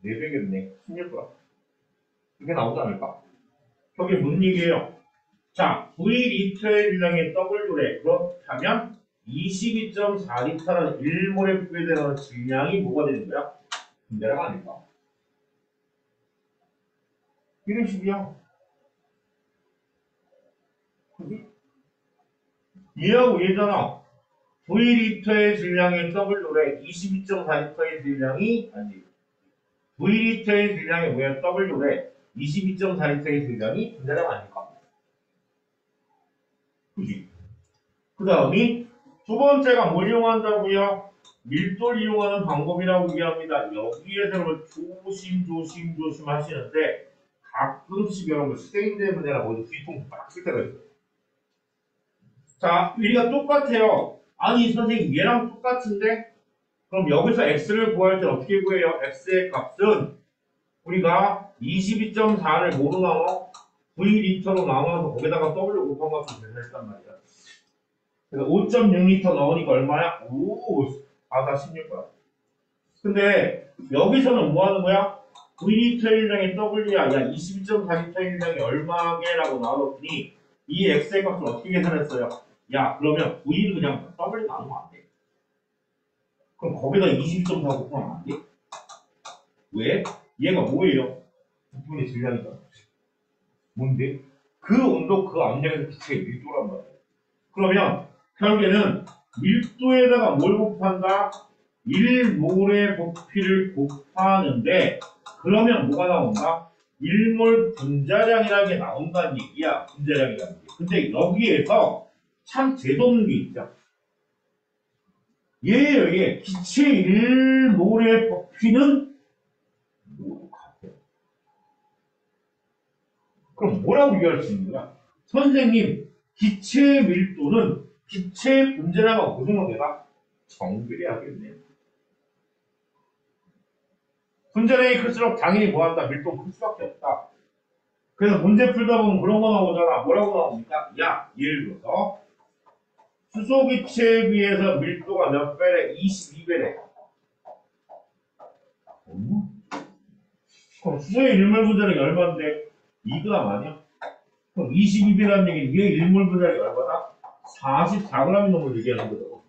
4배겠네. 16g. 이게 나오지 않을까? 저게 무슨 얘기예요? 자, V리터의 질량이 W래. 그렇다면 22.4리터라는 1몰에 분배되는 질량이 뭐가 되는 거야? 분배라가 아닐까? 이런 식이야. 그지? 얘하고 얘잖아. V리터의 질량의 W래 22.4리터의 질량이 아니 V리터의 질량이 뭐야? W래 22.4리터의 질량이 분배라가 아닐까? 그지? 그 다음이 두 번째가 뭘 이용한다고요? 밀도를 이용하는 방법이라고 얘기합니다. 여기에서 조심 하시는데 가끔씩 여러분 스테인 때문에 내가 어디 뒤통 빡 쓸 때가 있어요. 자, 우리가 똑같아요. 아니 선생님 얘랑 똑같은데? 그럼 여기서 x를 구할 때 어떻게 구해요? x의 값은 우리가 22.4를 뭐로 나눠? V리터로 나눠서 거기다가 W 곱한 값을 계산했단 말이야. 그래서 5.6리터 넣으니까 얼마야? 오, 다 16거야. 근데 여기서는 뭐 하는 거야? V리터 1량의 W야. 야, 22.4리터 1량이 얼마게라고 나눴더니 이 X의 값을 어떻게 계산했어요? 야, 그러면 V를 그냥 W 나누면 안 돼. 그럼 거기다 22.4 곱하면 안 돼? 왜? 얘가 뭐예요? 부품의 질량이잖아. 뭔데? 그 온도, 그 압력에서 기체의 밀도란 말이야. 그러면 결국에는 밀도에다가 뭘 곱한다? 1몰의 부피를 곱하는데 그러면 뭐가 나온다? 1몰 분자량이라는 게 나온다는 얘기야. 분자량이라는 게. 근데 여기에서 참 재수없는 게 있죠. 얘예요. 얘. 기체 1몰의 부피는 모두 같아요. 그럼 뭐라고 얘기할 수 있는 거야? 선생님, 기체의 밀도는 기체의 분자량하고 무슨 관계가? 정비례하겠네요. 분자량이 클수록 당연히 뭐한다? 밀도는 클 수밖에 없다. 그래서 문제 풀다 보면 그런 거 나오잖아. 뭐라고 나옵니까? 야, 예를 들어서 수소기체에 비해서 밀도가 몇 배래? 22배래. 그럼 수소의 1몰 분자량이 얼마인데? 2g 아니야? 그럼 22배라는 얘기는 얘 1몰 분자량이 얼마다? 44g이 넘는 걸 얘기하는 거죠.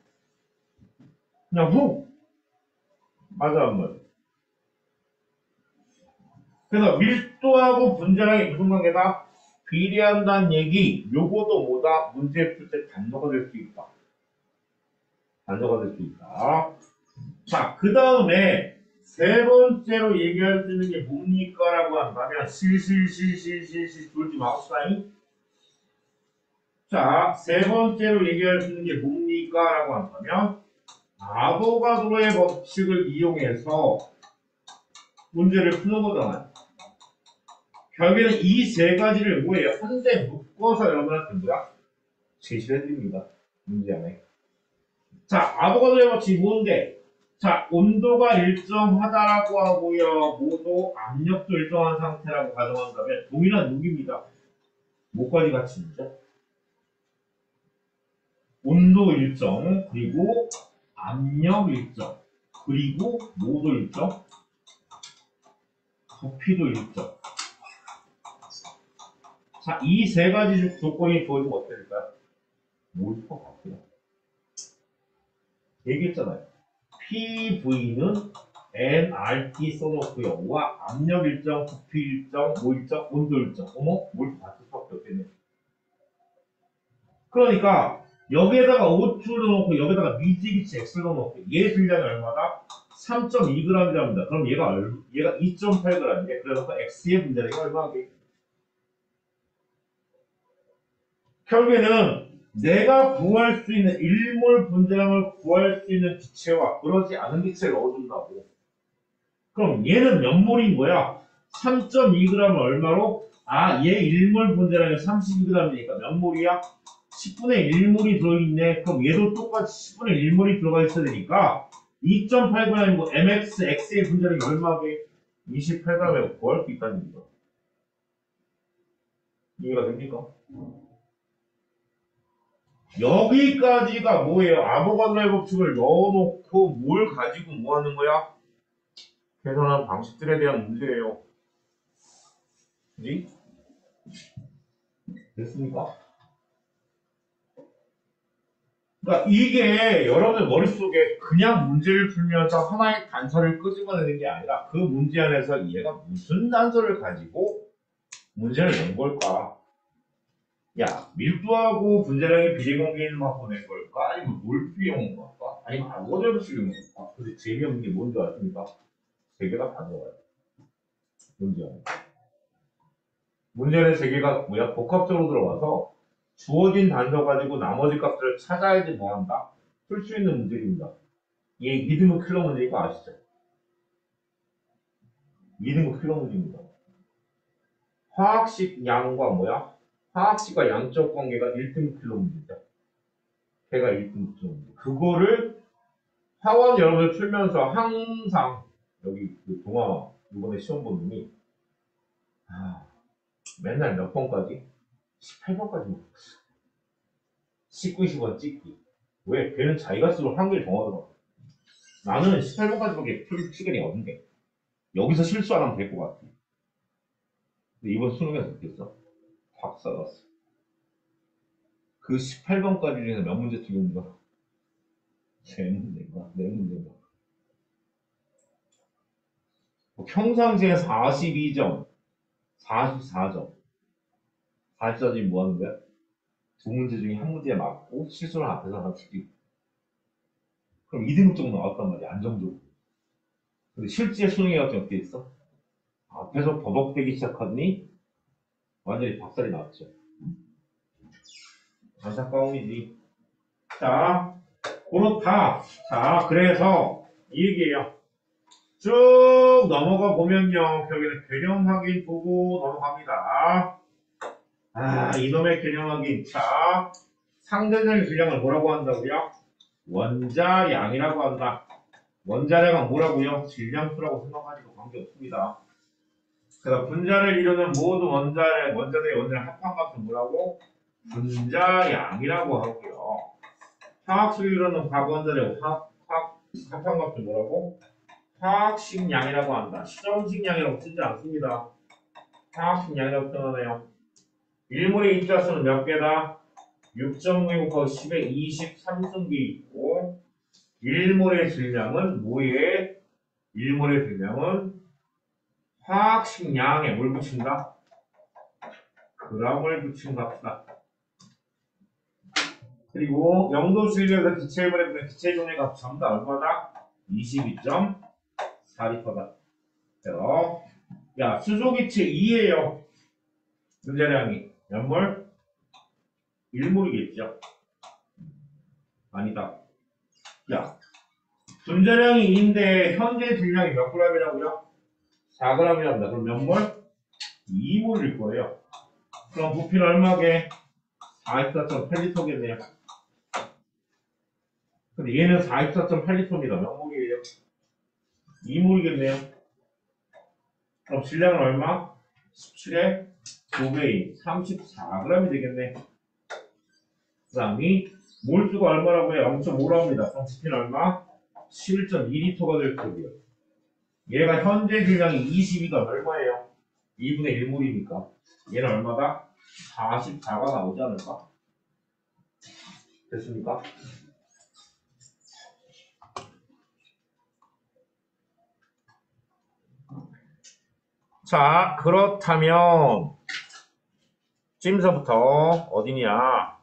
그냥 훅! 맞아, 안 맞아? 그래서 밀도하고 분자량이 무슨 관계다? 비례한다는 얘기, 요거도 뭐다? 문제 풀 때 단서가 될 수 있다. 단서가 될 수 있다. 자, 그 다음에 세 번째로 얘기할 수 있는 게 뭡니까? 라고 한다면 실실 돌지 마옵사잉. 자, 세 번째로 얘기할 수 있는 게 뭡니까? 라고 한다면 아보가드로의 법칙을 이용해서 문제를 푸는 거잖아요. 결국에는 이 세 가지를 뭐예요? 한데 묶어서 여러분한테 뭐야? 제시해드립니다. 문제 안에. 자, 아보가드로의 법칙이 뭔데? 자, 온도가 일정하다라고 하고요. 모두 압력도 일정한 상태라고 가정한다면 동일한 무기입니다. 뭐까지 같이 있죠? 온도 일정, 그리고 압력 일정, 그리고 모도 일정, 부피도 일정. 자, 이 세 가지 조건이 주어지면 어떻게 될까요? 모일 것 같아요. 얘기했잖아요. PV는 nRT 써놓고요. 와, 압력 일정, 부피 일정, 뭐 일정, 온도 일정. 어머, 뭘 같을 수밖에 없겠네. 그러니까 여기에다가 O2를 넣어놓고 여기다가 미지기치 X를 넣어놓고 얘 질량이 얼마다? 3.2g이랍니다. 그럼 얘가 2.8g인데 그래서 X의 분자량이 얼마게? 결국에는 내가 구할 수 있는 1몰 분자량을 구할 수 있는 기체와 그러지 않은 기체를 넣어준다고. 그럼 얘는 몇 몰인 거야? 3.2g을 얼마로? 아, 얘 1몰 분자량이 32g이니까 몇 몰이야? 10분의 1몰이 들어있네. 그럼 얘도 똑같이 10분의 1몰이 들어가 있어야 되니까 2.8g이고 mx, x의 분자량이 얼마게? 28g에 구할 수 있다는 얘기죠. 이해가 됩니까? 여기까지가 뭐예요? 아보가드로의 법칙을 넣어놓고 뭘 가지고 뭐 하는 거야? 계산하는 방식들에 대한 문제예요. 그지? 됐습니까? 그러니까 이게 여러분들 머릿속에 그냥 문제를 풀면서 하나의 단서를 끄집어내는 게 아니라 그 문제 안에서 얘가 무슨 단서를 가지고 문제를 낸 걸까? 야, 밀도하고 분자량의 비례관계는 갖고 낸 걸까? 아니면 뭘 필요한 걸까? 아니면 아무것도 필요한 걸까? 근데 재미없는 게 뭔지 아십니까? 세 개가 다 들어가요. 문제 안에. 문제는 세 개가 뭐야? 복합적으로 들어가서 주어진 단서 가지고 나머지 값들을 찾아야지 뭐한다? 풀 수 있는 문제입니다. 얘 미등급 킬러 문제인 거 아시죠? 미등급 킬러 문제입니다. 화학식 양과 뭐야? 화학식과 양적 관계가 1등급 킬러 문제입니다. 걔가 1등급 킬러 문제. 그거를 화원 여러분들 풀면서 항상 여기 그 동화 이번에 시험 본 놈이 맨날 몇 번까지? 18번까지 먹었어. 19, 20번 찍기. 왜? 걔는 자기가 쓰고 확률이 정하더라고. 나는 18번까지밖에 풀 시간이 없는데 여기서 실수 안 하면 될 것 같아. 근데 이번 수능에서 어떻게 했어? 확 썰었어. 그 18번까지 중에서 몇 문제 틀린가? 세 문제인가? 네 문제인가? 평상시에 42점, 44점. 44점이 뭐 하는 거야? 두 문제 중에 한 문제에 맞고 실수를 앞에서 하나 틀리고. 그럼 2등급 정도 나왔단 말이야, 안정적으로. 근데 실제 수능에 같은 어떻게 했어? 앞에서 버벅대기 시작하더니 완전히 박살이 났죠. 안타까움이지. 자, 그렇다. 자, 그래서 이 얘기예요. 쭉 넘어가 보면요. 여기는 개념 확인 보고 넘어갑니다. 이놈의 개념 확인. 자, 상대적인 질량을 뭐라고 한다고요? 원자량이라고 한다. 원자량은 뭐라고요? 질량수라고 생각하지도 관계없습니다. 그래서 분자를 이루는 모든 원자들의 원자량 합한값은 뭐라고? 분자량이라고 하고요. 화학식을 이루는 과원자의 합한값은 뭐라고? 화학식량이라고 한다. 시정식량이라고 쓰지 않습니다. 화학식량이라고 표현하네요. 1몰의 입자수는 몇 개다? 6.5 곱하기 10의 23승기 있고 1몰의 질량은 뭐에? 1몰의 질량은 화학식량에 뭘 붙인다? 그람을 붙인 값이다. 그리고 영도 질량에서 기체 1몰에 붙는 기체 종의 값 전부 다 얼마다? 22.4리터다. 야, 수소기체 2예요. 분자량이 몇 몰? 1몰이겠죠? 아니다. 야, 분자량이 2인데 현재 질량이 몇 g이라고요? 4g이랍니다. 그럼 몇 몰? 2몰일 거예요. 그럼 부피는 얼마게? 44.8리터겠네요. 근데 얘는 44.8리터입니다. 몇 몰이에요? 2몰이겠네요. 그럼 질량은 얼마? 17의 2배인 34g이 되겠네. 그 다음이 몰수가 얼마라고 해요? 0.5랍니다. 그럼 부피는 얼마? 11.2리터가 될 거고요. 얘가 현재 질량이 22가 얼마예요? 2분의 1몰이니까 얘는 얼마다? 44가 나오지 않을까? 됐습니까? 자, 그렇다면 지금서부터 어디냐?